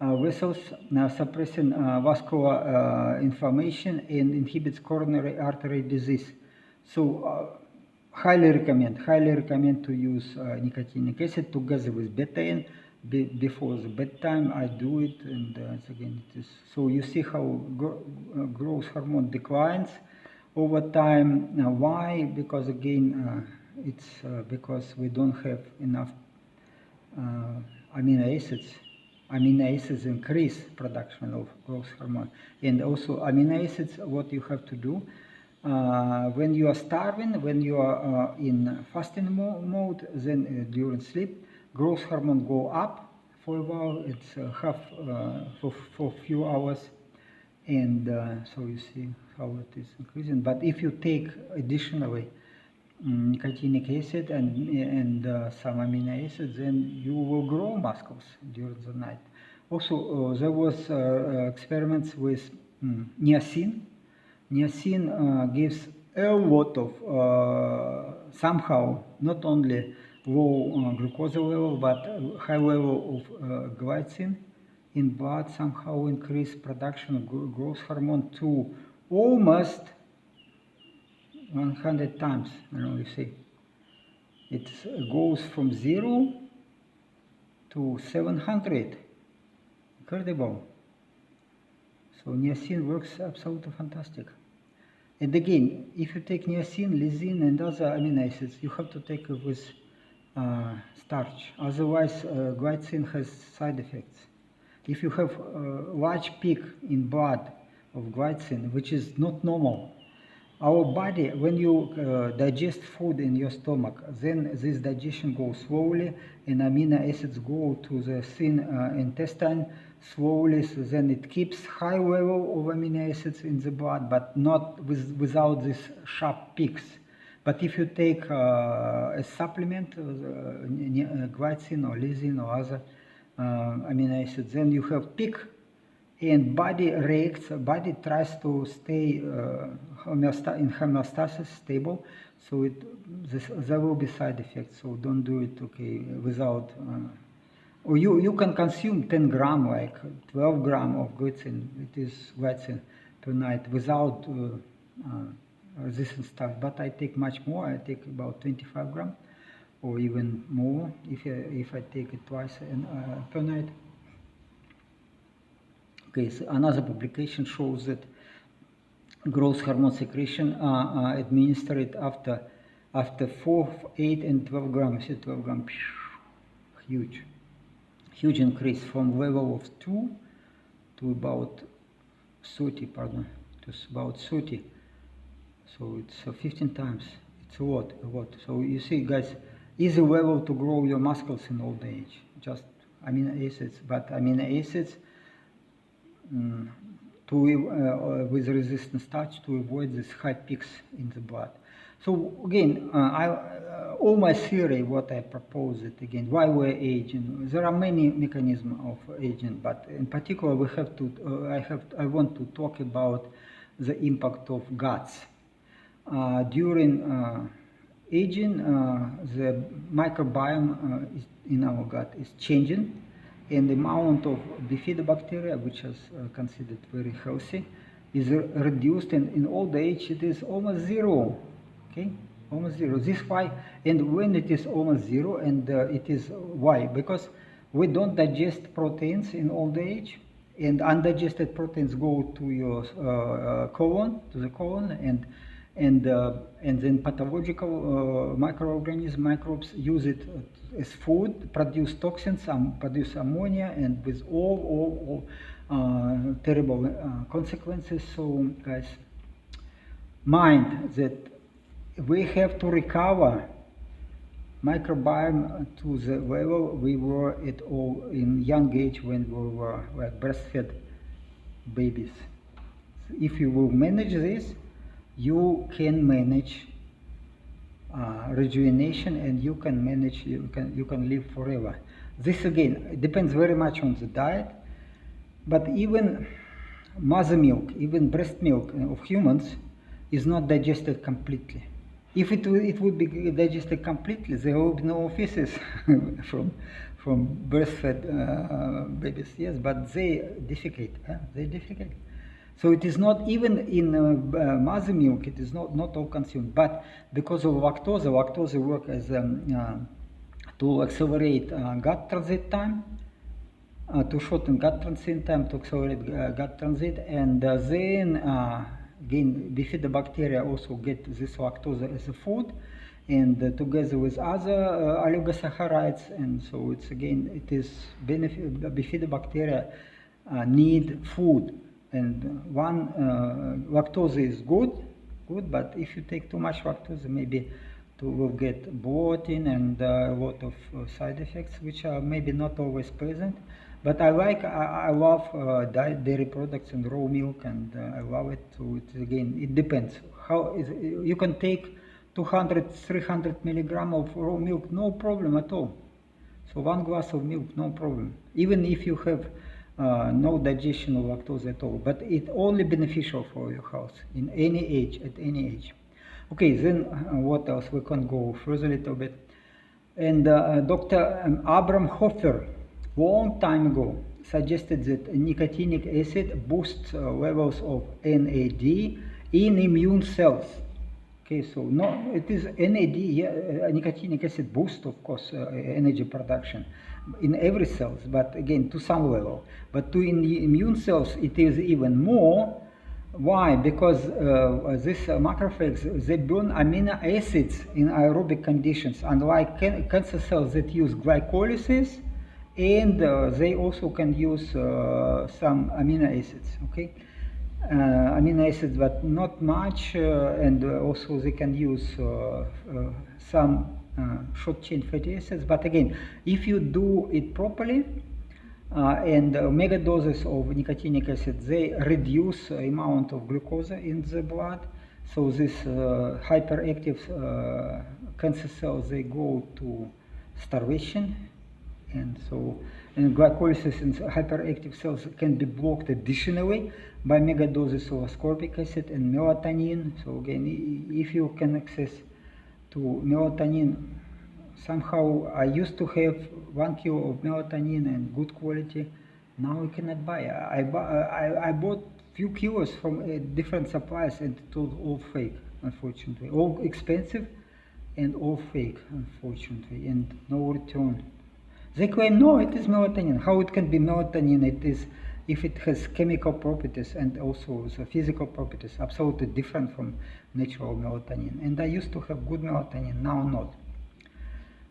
vessels, suppressing vascular inflammation and inhibits coronary artery disease. So highly recommend to use nicotinic acid together with betaine before the bedtime. I do it, and again, it is, so you see how growth hormone declines over time. Now, why? Because again, it's because we don't have enough amino acids. Amino acids increase production of growth hormone, and also amino acids. What you have to do when you are starving, when you are in fasting mode, then during sleep, growth hormone go up for a while. It's for a few hours, and so you see how it is increasing. But if you take additionally nicotinic acid and some amino acids, then you will grow muscles during the night. Also, there was experiments with niacin. Niacin gives a lot of somehow not only low glucose level but high level of glycine in blood, somehow increase production of growth hormone to almost 100 times. I don't know, you see. It goes from 0 to 700. Incredible. So niacin works absolutely fantastic. And again, if you take niacin, lysine, and other amino acids, you have to take it with starch. Otherwise, glycine has side effects. If you have a large peak in blood of glycine, which is not normal, our body, when you digest food in your stomach, then this digestion goes slowly, and amino acids go to the thin intestine slowly, so then it keeps high level of amino acids in the blood, but not without these sharp peaks. But if you take a supplement, glycine or lysine or other amino acids, then you have peak, and body reacts, body tries to stay in homeostasis, stable, so there will be side effects, so don't do it, okay, without, or you can consume 10 gram, like 12 gram of glycine, it is glycine per night, without resistant starch, but I take much more, I take about 25 gram, or even more, if I take it twice per night. Okay, so another publication shows that growth hormone secretion administered after 4, 8, and 12 grams. 12 grams, huge increase from level of 2 to about 30. Pardon, to about 30. So it's 15 times. It's a lot. So you see, guys, easy level to grow your muscles in old age. Just amino acids, but amino acids. With resistant starch to avoid these high peaks in the blood. So again, all my theory, what I propose it again, why we're aging. There are many mechanisms of aging, but in particular, we have to. I want to talk about the impact of guts during aging. The microbiome in our gut is changing. And the amount of bifidobacteria, which is considered very healthy, is reduced, and in old age it is almost zero. Okay, almost zero. This is why, and when it is almost zero, and it is why? Because we don't digest proteins in old age, and undigested proteins go to your colon, and then pathological microbes use it as food, produce toxins, produce ammonia, and with all terrible consequences. So, guys, mind that we have to recover microbiome to the level we were at all in young age when we were like breastfed babies. If you will manage this, you can manage rejuvenation, and you can manage. You can live forever. This again depends very much on the diet, but even mother milk, even breast milk of humans, is not digested completely. If it would be digested completely, there would be no feces from breastfed babies. Yes, but they defecate. They defecate. So it is not even in mother milk. It is not all consumed. But because of lactose works as to accelerate gut transit time, to shorten gut transit time, to accelerate gut transit, and then again, bifidobacteria also get this lactose as a food, and together with other oligosaccharides, and so it's again, it is bifidobacteria need food, and one lactose is good, but if you take too much lactose, maybe you will get bloating and a lot of side effects, which are maybe not always present. But I love dairy products and raw milk, and I love it. So it, again, it depends. You can take 200, 300 milligram of raw milk, no problem at all. So 1 glass of milk, no problem. Even if you have no digestion of lactose at all, but it's only beneficial for your health in any age, at any age. Okay, then what else? We can go further a little bit. And Dr. Abram Hofer, long time ago, suggested that nicotinic acid boosts levels of NAD in immune cells. Okay, so no, it is NAD, yeah, nicotinic acid boosts, of course, energy production in every cells, but again, to some level. But to in the immune cells, it is even more. Why? Because these macrophages, they burn amino acids in aerobic conditions, unlike cancer cells that use glycolysis, and they also can use some amino acids, okay? Amino acids, but not much, and also they can use some short-chain fatty acids. But again, if you do it properly, and mega doses of nicotinic acid, they reduce amount of glucose in the blood. So this hyperactive cancer cells, they go to starvation, and so glycolysis in hyperactive cells can be blocked additionally by mega doses of ascorbic acid and melatonin. So again, if you can access to melatonin, somehow I used to have 1 kilo of melatonin and good quality. Now I cannot buy. I bought few kilos from different suppliers, and it was all fake, unfortunately. All expensive and all fake, unfortunately, and no return. They claim, no, it is melatonin. How it can be melatonin? It is, if it has chemical properties and also the physical properties, absolutely different from natural melatonin. And I used to have good melatonin, now not.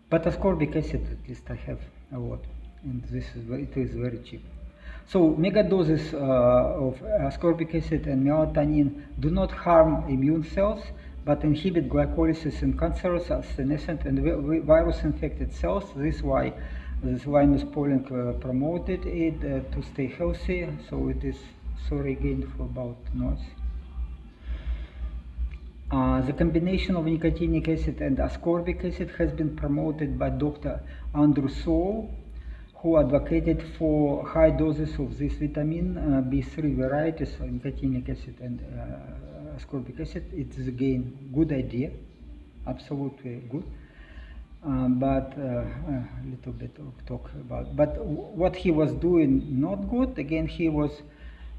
But ascorbic acid, at least I have a lot, and it is very cheap. So mega doses of ascorbic acid and melatonin do not harm immune cells, but inhibit glycolysis in cancerous, senescent, and virus-infected cells. This is why Linus Pauling promoted it to stay healthy. So it is, sorry again for about noise. The combination of nicotinic acid and ascorbic acid has been promoted by Dr. Andrew Saul, who advocated for high doses of this vitamin B3 varieties of nicotinic acid and ascorbic acid. It is again good idea, absolutely good. But a little bit of talk about. But what he was doing not good. Again, he was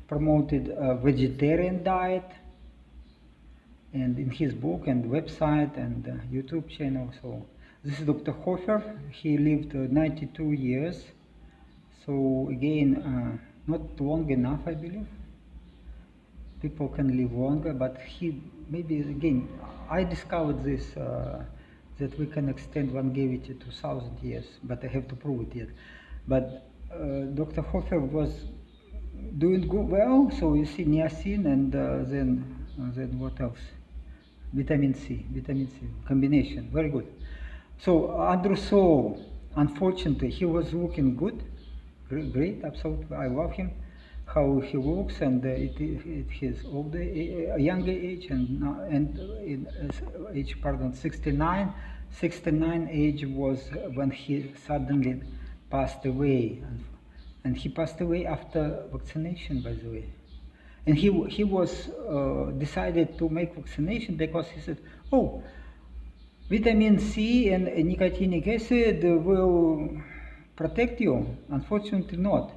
promoted a vegetarian diet. And in his book and website and YouTube channel. So this is Dr. Hofer. He lived 92 years. So again, not long enough, I believe. People can live longer, but he maybe again, I discovered this that we can extend longevity to 1,000 years, but I have to prove it yet. But Dr. Hofer was doing good, well. So you see niacin, and then what else? Vitamin C combination, very good. So Andrew Saul, unfortunately, he was looking good, great, absolutely. I love him, how he looks, and at his older, younger age, and in age, 69 age was when he suddenly passed away, and he passed away after vaccination, by the way. And he was decided to make vaccination because he said, oh, vitamin C and nicotinic acid will protect you. Unfortunately not.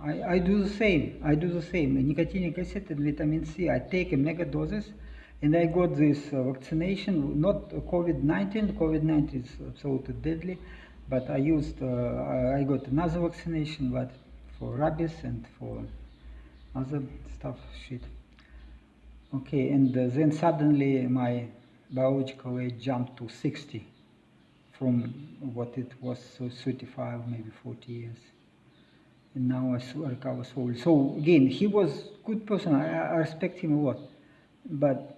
I do the same. Nicotinic acid and vitamin C, I take in mega doses, and I got this vaccination, not COVID-19. COVID-19 is absolutely deadly, but I got another vaccination, but for rabies and for other stuff, shit. Okay, and then suddenly my biological age jumped to 60 from what it was, so 35, maybe 40 years. And now I recover slowly. So again, he was a good person. I respect him a lot. But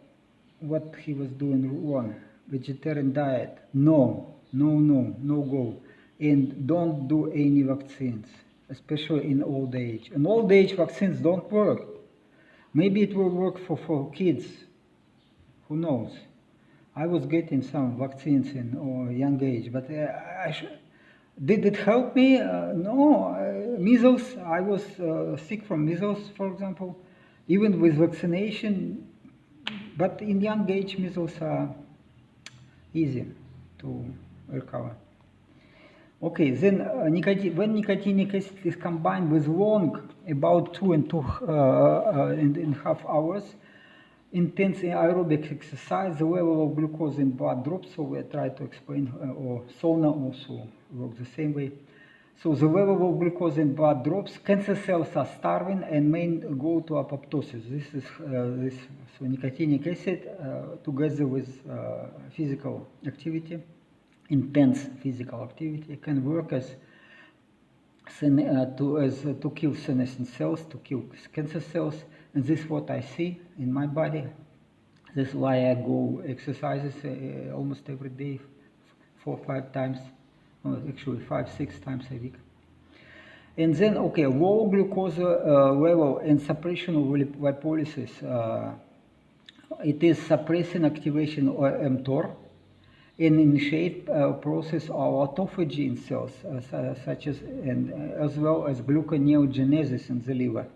what he was doing wrong, vegetarian diet, no go. And don't do any vaccines, especially in old age. In old age, vaccines don't work. Maybe it will work for kids, who knows. I was getting some vaccines in a young age, but did it help me? No. Measles, I was sick from measles, for example, even with vaccination. But in young age, measles are easy to recover. Okay, then when nicotinic acid is combined with long, about 2.5 hours, intense aerobic exercise, the level of glucose in blood drops. So we try to explain, or sauna also works the same way. So the level of glucose in blood drops, cancer cells are starving and may go to apoptosis. This is so nicotinic acid together with physical activity, intense physical activity, can work as to kill senescent cells, to kill cancer cells, and this is what I see in my body. This is why I go exercises almost every day, 4 or 5 times, actually 5-6 times a week. And then, okay, low glucose level and suppression of lipolysis. It is suppressing activation of mTOR and initiate process of autophagy in cells, such as as well as gluconeogenesis in the liver.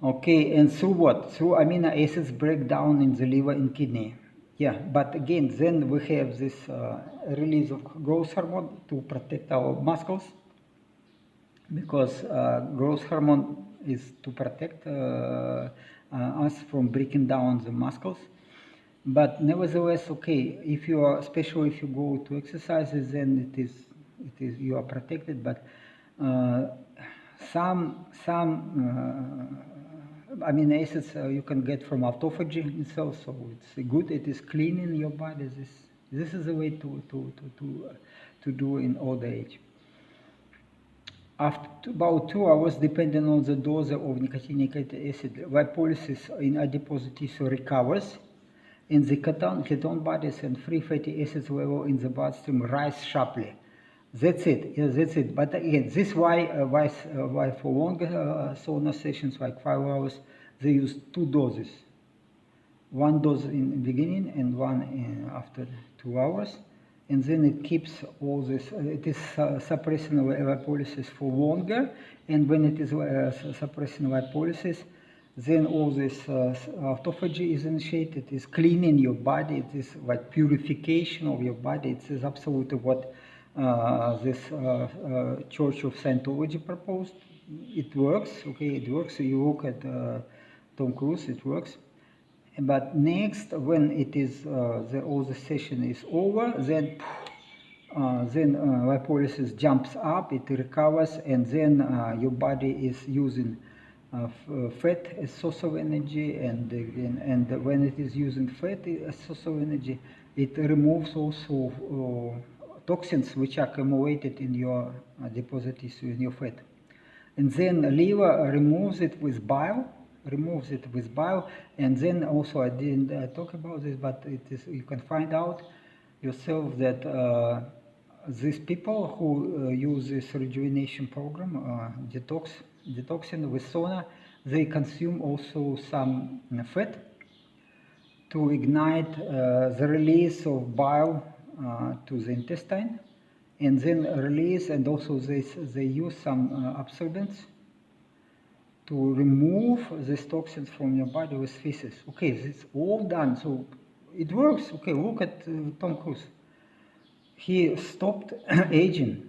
Okay, and through what? Through amino acids breakdown in the liver and kidney. Yeah, but again, then we have this release of growth hormone to protect our muscles, because growth hormone is to protect us from breaking down the muscles. But nevertheless, okay, if you are, especially if you go to exercises, then it is you are protected. But some amino acids you can get from autophagy itself, so it's good. It is cleaning your body. This is a way to do in old age. After about 2 hours, depending on the dose of nicotinic acid, lipolysis in adipose tissue recovers, and the ketone bodies and free fatty acids level in the bloodstream rise sharply. That's it. Yeah, that's it. But again, this why for longer sauna sessions, like 5 hours, they use 2 doses. 1 dose in the beginning and 1 after 2 hours. And then it keeps all this, it is suppressing lipolysis for longer. And when it is suppressing lipolysis, then all this autophagy is initiated. It is cleaning your body. It is like purification of your body. It is absolutely what this Church of Scientology proposed. It works, okay, it works. You look at Tom Cruise, it works. But next, when it is all the session is over, then lipolysis jumps up, it recovers, and then your body is using fat as source of energy, and when it is using fat as source of energy, it removes also toxins which are accumulated in your deposit tissue, in your fat. And then liver removes it with bile, and then also I didn't talk about this, but it is, you can find out yourself that these people who use this rejuvenation program, detoxing with sauna, they consume also some fat to ignite the release of bile to the intestine, and then release, and also they use some absorbents to remove these toxins from your body with feces. Okay, it's all done, so it works. Okay, look at Tom Cruise. He stopped aging.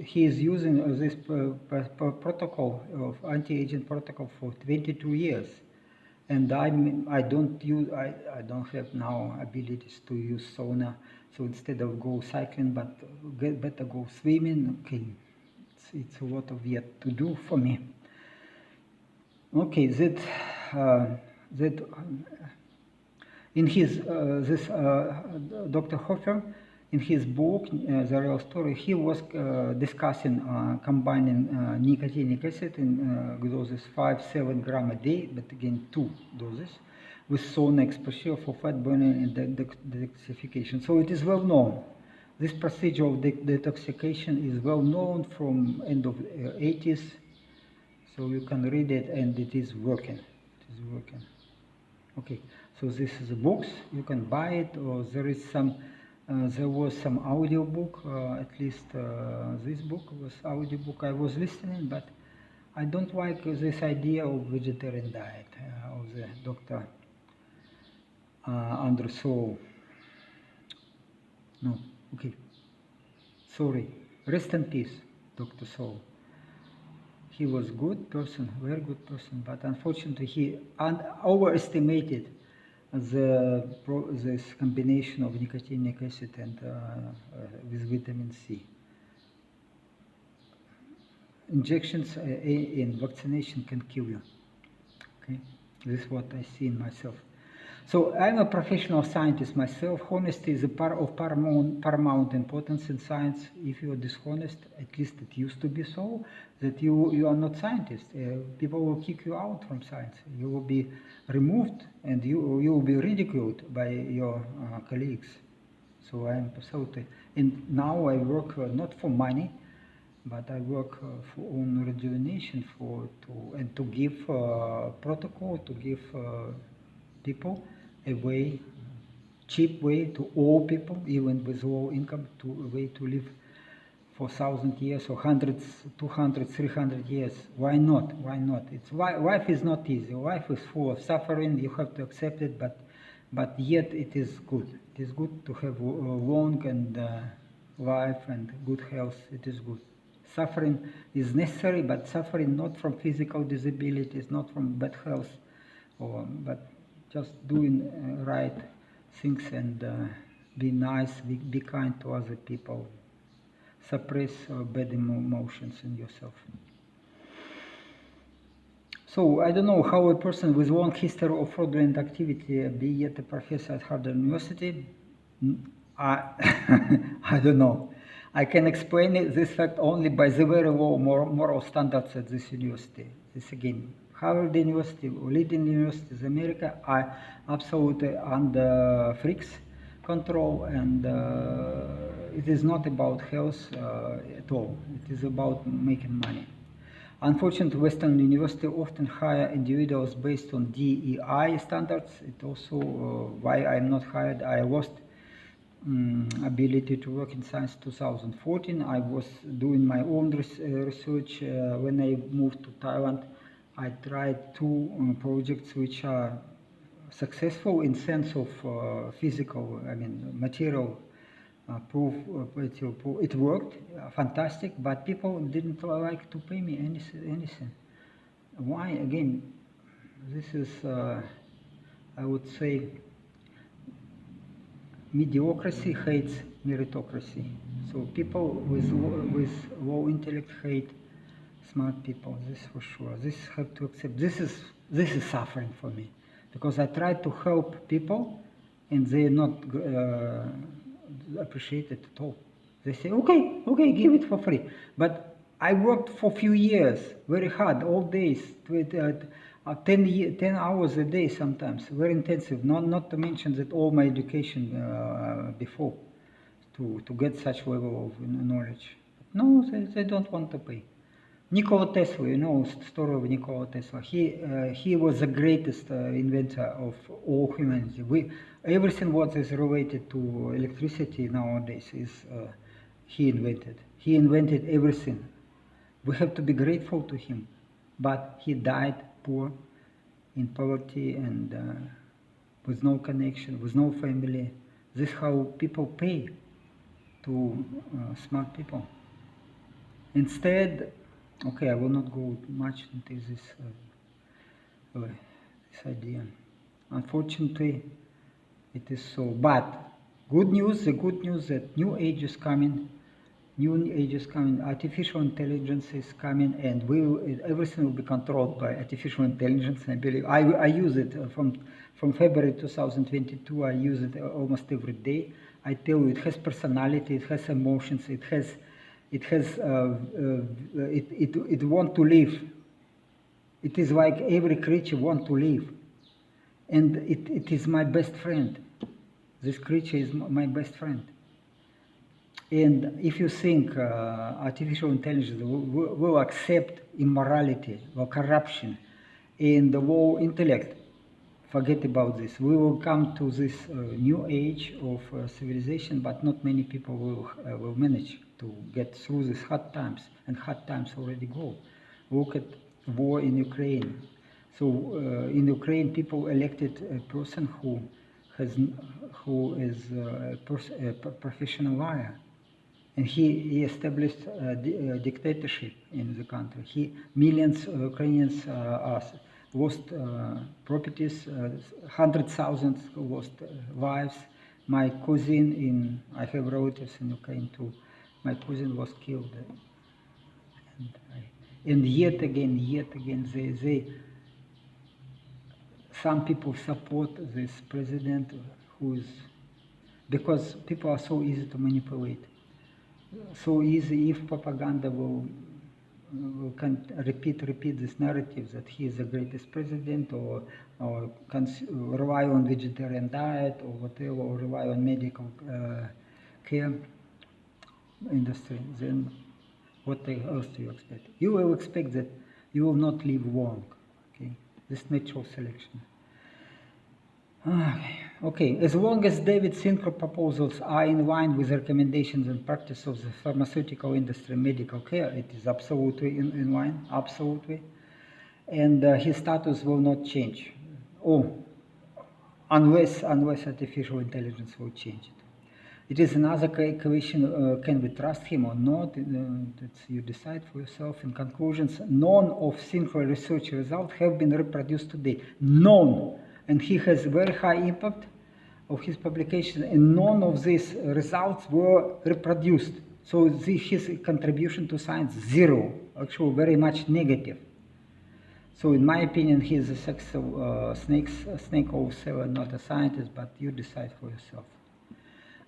He is using this protocol of anti-aging protocol for 22 years, and I don't have now abilities to use sauna. So instead of go cycling, but better go swimming. Okay, it's a lot of yet to do for me. Okay, that in his Dr. Hofer, in his book The Real Story, he was discussing combining nicotinic acid in doses 5-7 grams a day, but again 2 doses, with sauna exposure for fat burning and detoxification. So it is well known. This procedure of detoxification is well known from end of 80s. So you can read it, and it is working. It is working. Okay. So this is a books, you can buy it, or there is some, there was some audio book, at least this book was audio book I was listening, but I don't like this idea of vegetarian diet of the Dr. Andrew Soul. No, okay, sorry, rest in peace, Dr. Soul. He was good person, very good person, but unfortunately he overestimated this combination of nicotinic acid and with vitamin C. Injections in vaccination can kill you. Okay, this is what I see in myself. So I'm a professional scientist myself. Honesty is a part of paramount importance in science. If you are dishonest, at least it used to be so, that you are not scientist. People will kick you out from science. You will be removed and you will be ridiculed by your colleagues. So I'm absolutely, and now I work not for money, but I work on rejuvenation and to give protocol, to give people a way, cheap way to all people, even with low income, to a way to live for 1,000 years or hundreds, 200, 300 years. Why not? Why not? Life is not easy. Life is full of suffering. You have to accept it, but yet it is good. It is good to have a long and life and good health. It is good. Suffering is necessary, but suffering not from physical disabilities, not from bad health, but just doing right things and be nice, be kind to other people. Suppress bad emotions in yourself. So I don't know how a person with long history of fraudulent activity be yet a professor at Harvard University. I don't know. I can explain this fact only by the very low moral standards at this university. This again, Harvard University, leading universities in America, are absolutely under freaks control, and it is not about health at all. It is about making money. Unfortunately, Western universities often hire individuals based on DEI standards. It also why I'm not hired. I lost ability to work in science 2014. I was doing my own research. When I moved to Thailand, I tried two projects which are successful in sense of physical, I mean material proof. It worked, fantastic, but people didn't like to pay me anything. Why? Again, this is, I would say, mediocrity hates meritocracy. So people with low intellect hate smart people. This for sure. This have to accept. This is suffering for me, because I try to help people, and they not appreciate it at all. They say, okay, give it for free. But I worked for a few years, very hard, all days, 10 hours a day sometimes, very intensive, not to mention that all my education before to get such level of knowledge. No, they don't want to pay. Nikola Tesla, you know the story of Nikola Tesla. He was the greatest inventor of all humanity. Everything what is related to electricity nowadays is he invented. He invented everything. We have to be grateful to him. But he died poor, in poverty, and with no connection, with no family. This is how people pay to smart people. Instead, okay, I will not go much into this idea. Unfortunately, it is so. But the good news that new age is coming. New age is coming. Artificial intelligence is coming, and everything will be controlled by artificial intelligence. I believe I use it from February 2022. I use it almost every day. I tell you, it has personality, it has emotions, it wants to live. It is like every creature wants to live, and it is my best friend. This creature is my best friend. And if you think artificial intelligence will accept immorality or corruption and the low intellect, forget about this. We will come to this new age of civilization, but not many people will manage to get through these hard times, and hard times already go. Look at war in Ukraine. So in Ukraine, people elected a person who is a professional liar, and he established a dictatorship in the country. Millions of Ukrainians lost properties, 100,000 lost lives. My cousin I have relatives in Ukraine too. My cousin was killed, and yet again, some people support this president, because people are so easy to manipulate. So easy if propaganda will repeat this narrative that he is the greatest president, or rely on vegetarian diet, or whatever, or rely on medical care industry, then what else do you expect? You will expect that you will not live long. Okay, this natural selection. Okay, as long as David Sinclair proposals are in line with recommendations and practice of the pharmaceutical industry and medical care, it is absolutely in line, absolutely. And his status will not change. Unless artificial intelligence will change it. It is another question, can we trust him or not? You decide for yourself. In conclusions, none of Sinclair research results have been reproduced today. None. And he has very high impact of his publication, and none of these results were reproduced. So his contribution to science, zero, actually very much negative. So in my opinion, he is a snake oil seller, not a scientist, but you decide for yourself.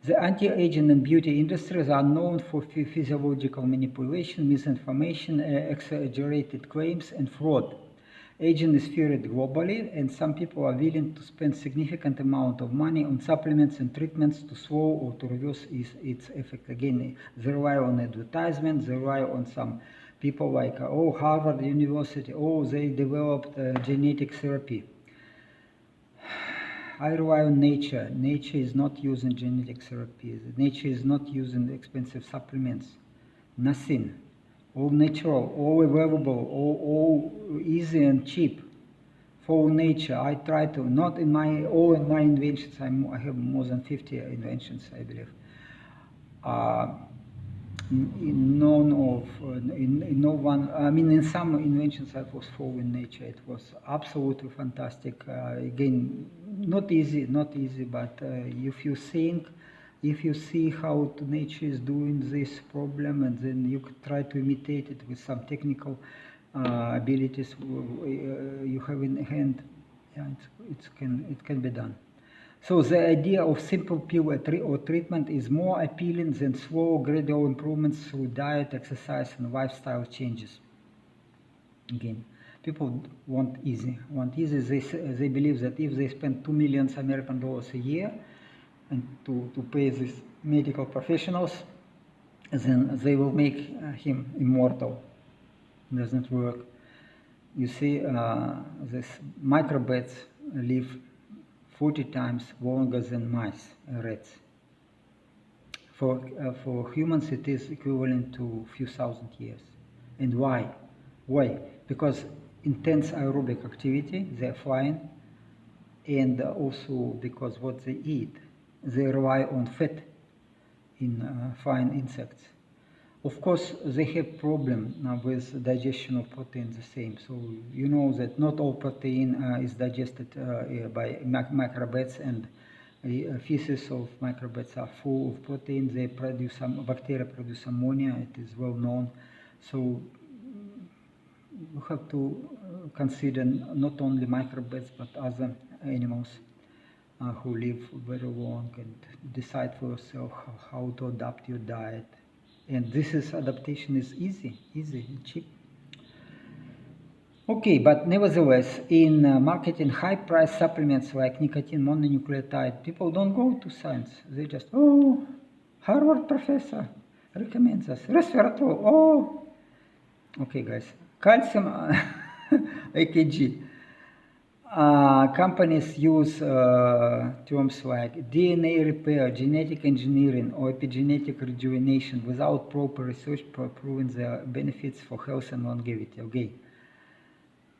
The anti-aging and beauty industries are known for physiological manipulation, misinformation, exaggerated claims, and fraud. Aging is feared globally, and some people are willing to spend significant amount of money on supplements and treatments to slow or to reverse its effect. Again, they rely on advertisements, they rely on some people like, Harvard University, they developed genetic therapy. I rely on nature. Nature is not using genetic therapy. Nature is not using expensive supplements. Nothing. All natural, all available, all easy and cheap. Follow nature. I try to, not in all in my inventions. I have more than 50 inventions, I believe. In some inventions I was following nature. It was absolutely fantastic. Again, not easy, but if you think, if you see how nature is doing this problem, and then you could try to imitate it with some technical abilities you have in hand, it can be done. So the idea of simple pill or treatment is more appealing than slow, gradual improvements through diet, exercise, and lifestyle changes. Again, people want easy. They believe that if they spend $2 million American a year, and to pay these medical professionals, then they will make him immortal. It doesn't work. You see, these microbats live 40 times longer than mice, rats. For humans, it is equivalent to a few thousand years. And why? Why? Because intense aerobic activity, they're flying, and also because what they eat, they rely on fat in flying insects. Of course, they have problem with digestion of protein the same. So you know that not all protein is digested by microbats, and feces of microbats are full of protein. They produce bacteria produce ammonia. It is well known. So you have to consider not only microbats but other animals who live very long, and decide for yourself how to adapt your diet. And adaptation is easy and cheap. Okay, but nevertheless, in marketing high-price supplements like nicotine mononucleotide, people don't go to science. They just, Harvard professor recommends us. Resveratrol, Okay, guys. Calcium, AKG. Companies use terms like DNA repair, genetic engineering, or epigenetic rejuvenation without proper research proving their benefits for health and longevity. Okay.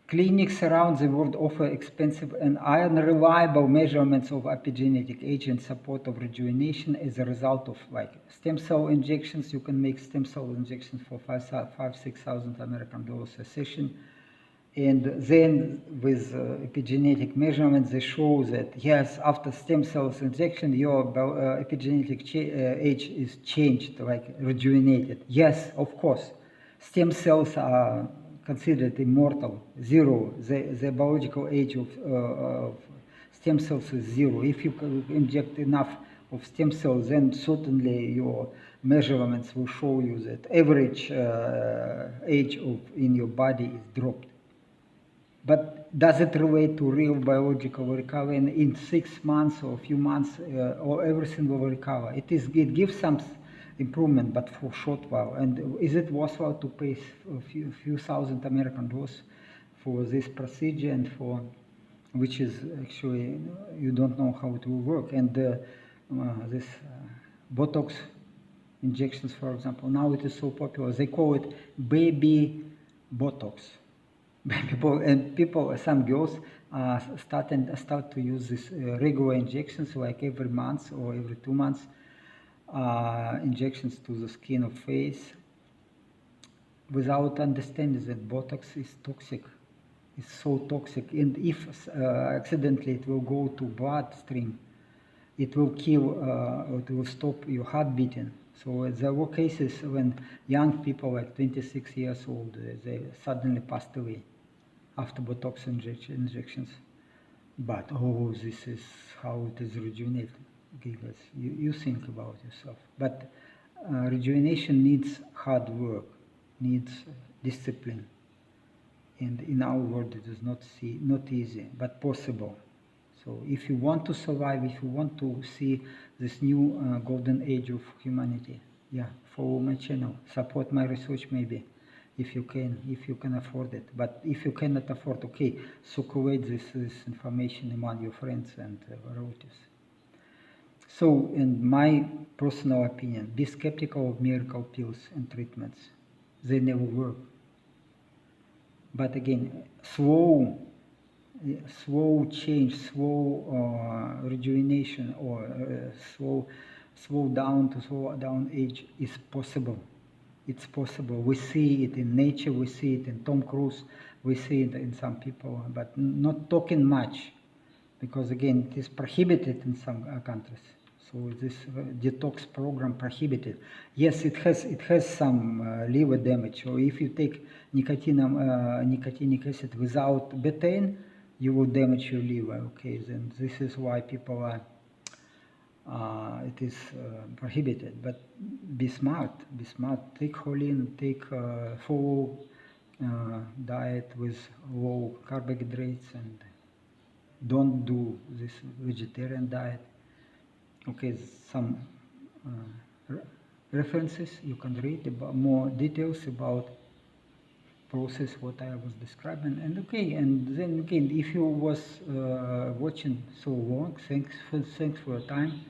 Clinics around the world offer expensive and unreliable measurements of epigenetic age and support of rejuvenation as a result of like stem cell injections. You can make stem cell injections for $6,000 American dollars a session. And then with epigenetic measurements, they show that yes, after stem cells injection, your epigenetic age is changed, like rejuvenated. Yes, of course, stem cells are considered immortal, zero. The biological age of stem cells is zero. If you inject enough of stem cells, then certainly your measurements will show you that average age in your body is dropped. But does it relate to real biological recovery? And in 6 months or a few months, or everything will recover? It gives some improvement, but for a short while. And is it worthwhile to pay a few thousand American dollars for this procedure, and for which is actually you don't know how it will work? And this Botox injections, for example, now it is so popular. They call it baby Botox. People, some girls start to use these regular injections, like every month or every 2 months, injections to the skin or face, without understanding that Botox is toxic. It's so toxic, and if accidentally it will go to bloodstream, it will kill, it will stop your heart beating. So there were cases when young people, like 26 years old, they suddenly passed away after Botox injections. But oh, this is how it is rejuvenated. Okay, guys, you think about yourself. But rejuvenation needs hard work, needs discipline. And in our world, it is not easy, but possible. So if you want to survive, if you want to see this new golden age of humanity, yeah, follow my channel, support my research maybe, if you can afford it. But if you cannot afford, okay, circulate this information among your friends and relatives. So, in my personal opinion, be skeptical of miracle pills and treatments. They never work. But again, slow change, slow rejuvenation, or slow down age is possible. It's possible. We see it in nature, we see it in Tom Cruise, we see it in some people, but not talking much, because again, it is prohibited in some countries. So this detox program prohibited. Yes, it has some liver damage. Or if you take nicotinic acid without betaine, you will damage your liver. Okay, then this is why people are. It is prohibited. But be smart. Be smart. Take choline. Take full diet with low carbohydrates, and don't do this vegetarian diet. Okay, some references you can read about more details about process what I was describing. And okay, and then again, if you was watching so long, thanks for your time.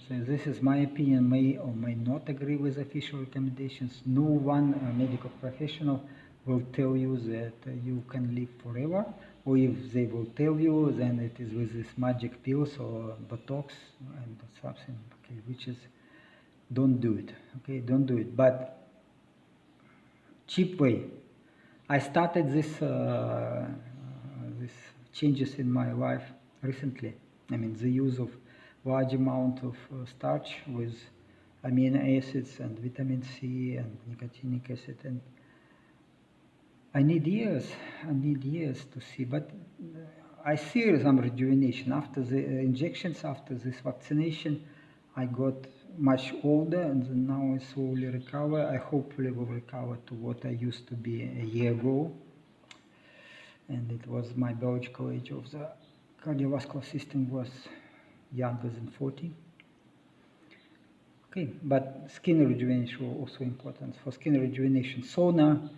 So this is my opinion. May or may not agree with official recommendations. No one medical professional will tell you that you can live forever, or if they will tell you, then it is with these magic pills or Botox and something, okay, which is, don't do it, okay, don't do it. But cheap way. I started this changes in my life recently. I mean, the use of large amount of starch with amino acids and vitamin C and nicotinic acid, and I need years to see, but I see some rejuvenation after the injections, after this vaccination. I got much older, and now I slowly recover. I hopefully will recover to what I used to be a year ago, and it was my biological age of the cardiovascular system was younger than 40. Okay, but skin rejuvenation was also important. For skin rejuvenation, sauna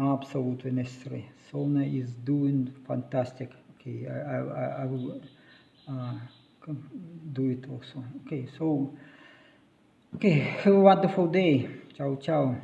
absolutely necessary. Sauna is doing fantastic. Okay, Okay, I will do it also. Okay, so, okay, have a wonderful day. Ciao, ciao.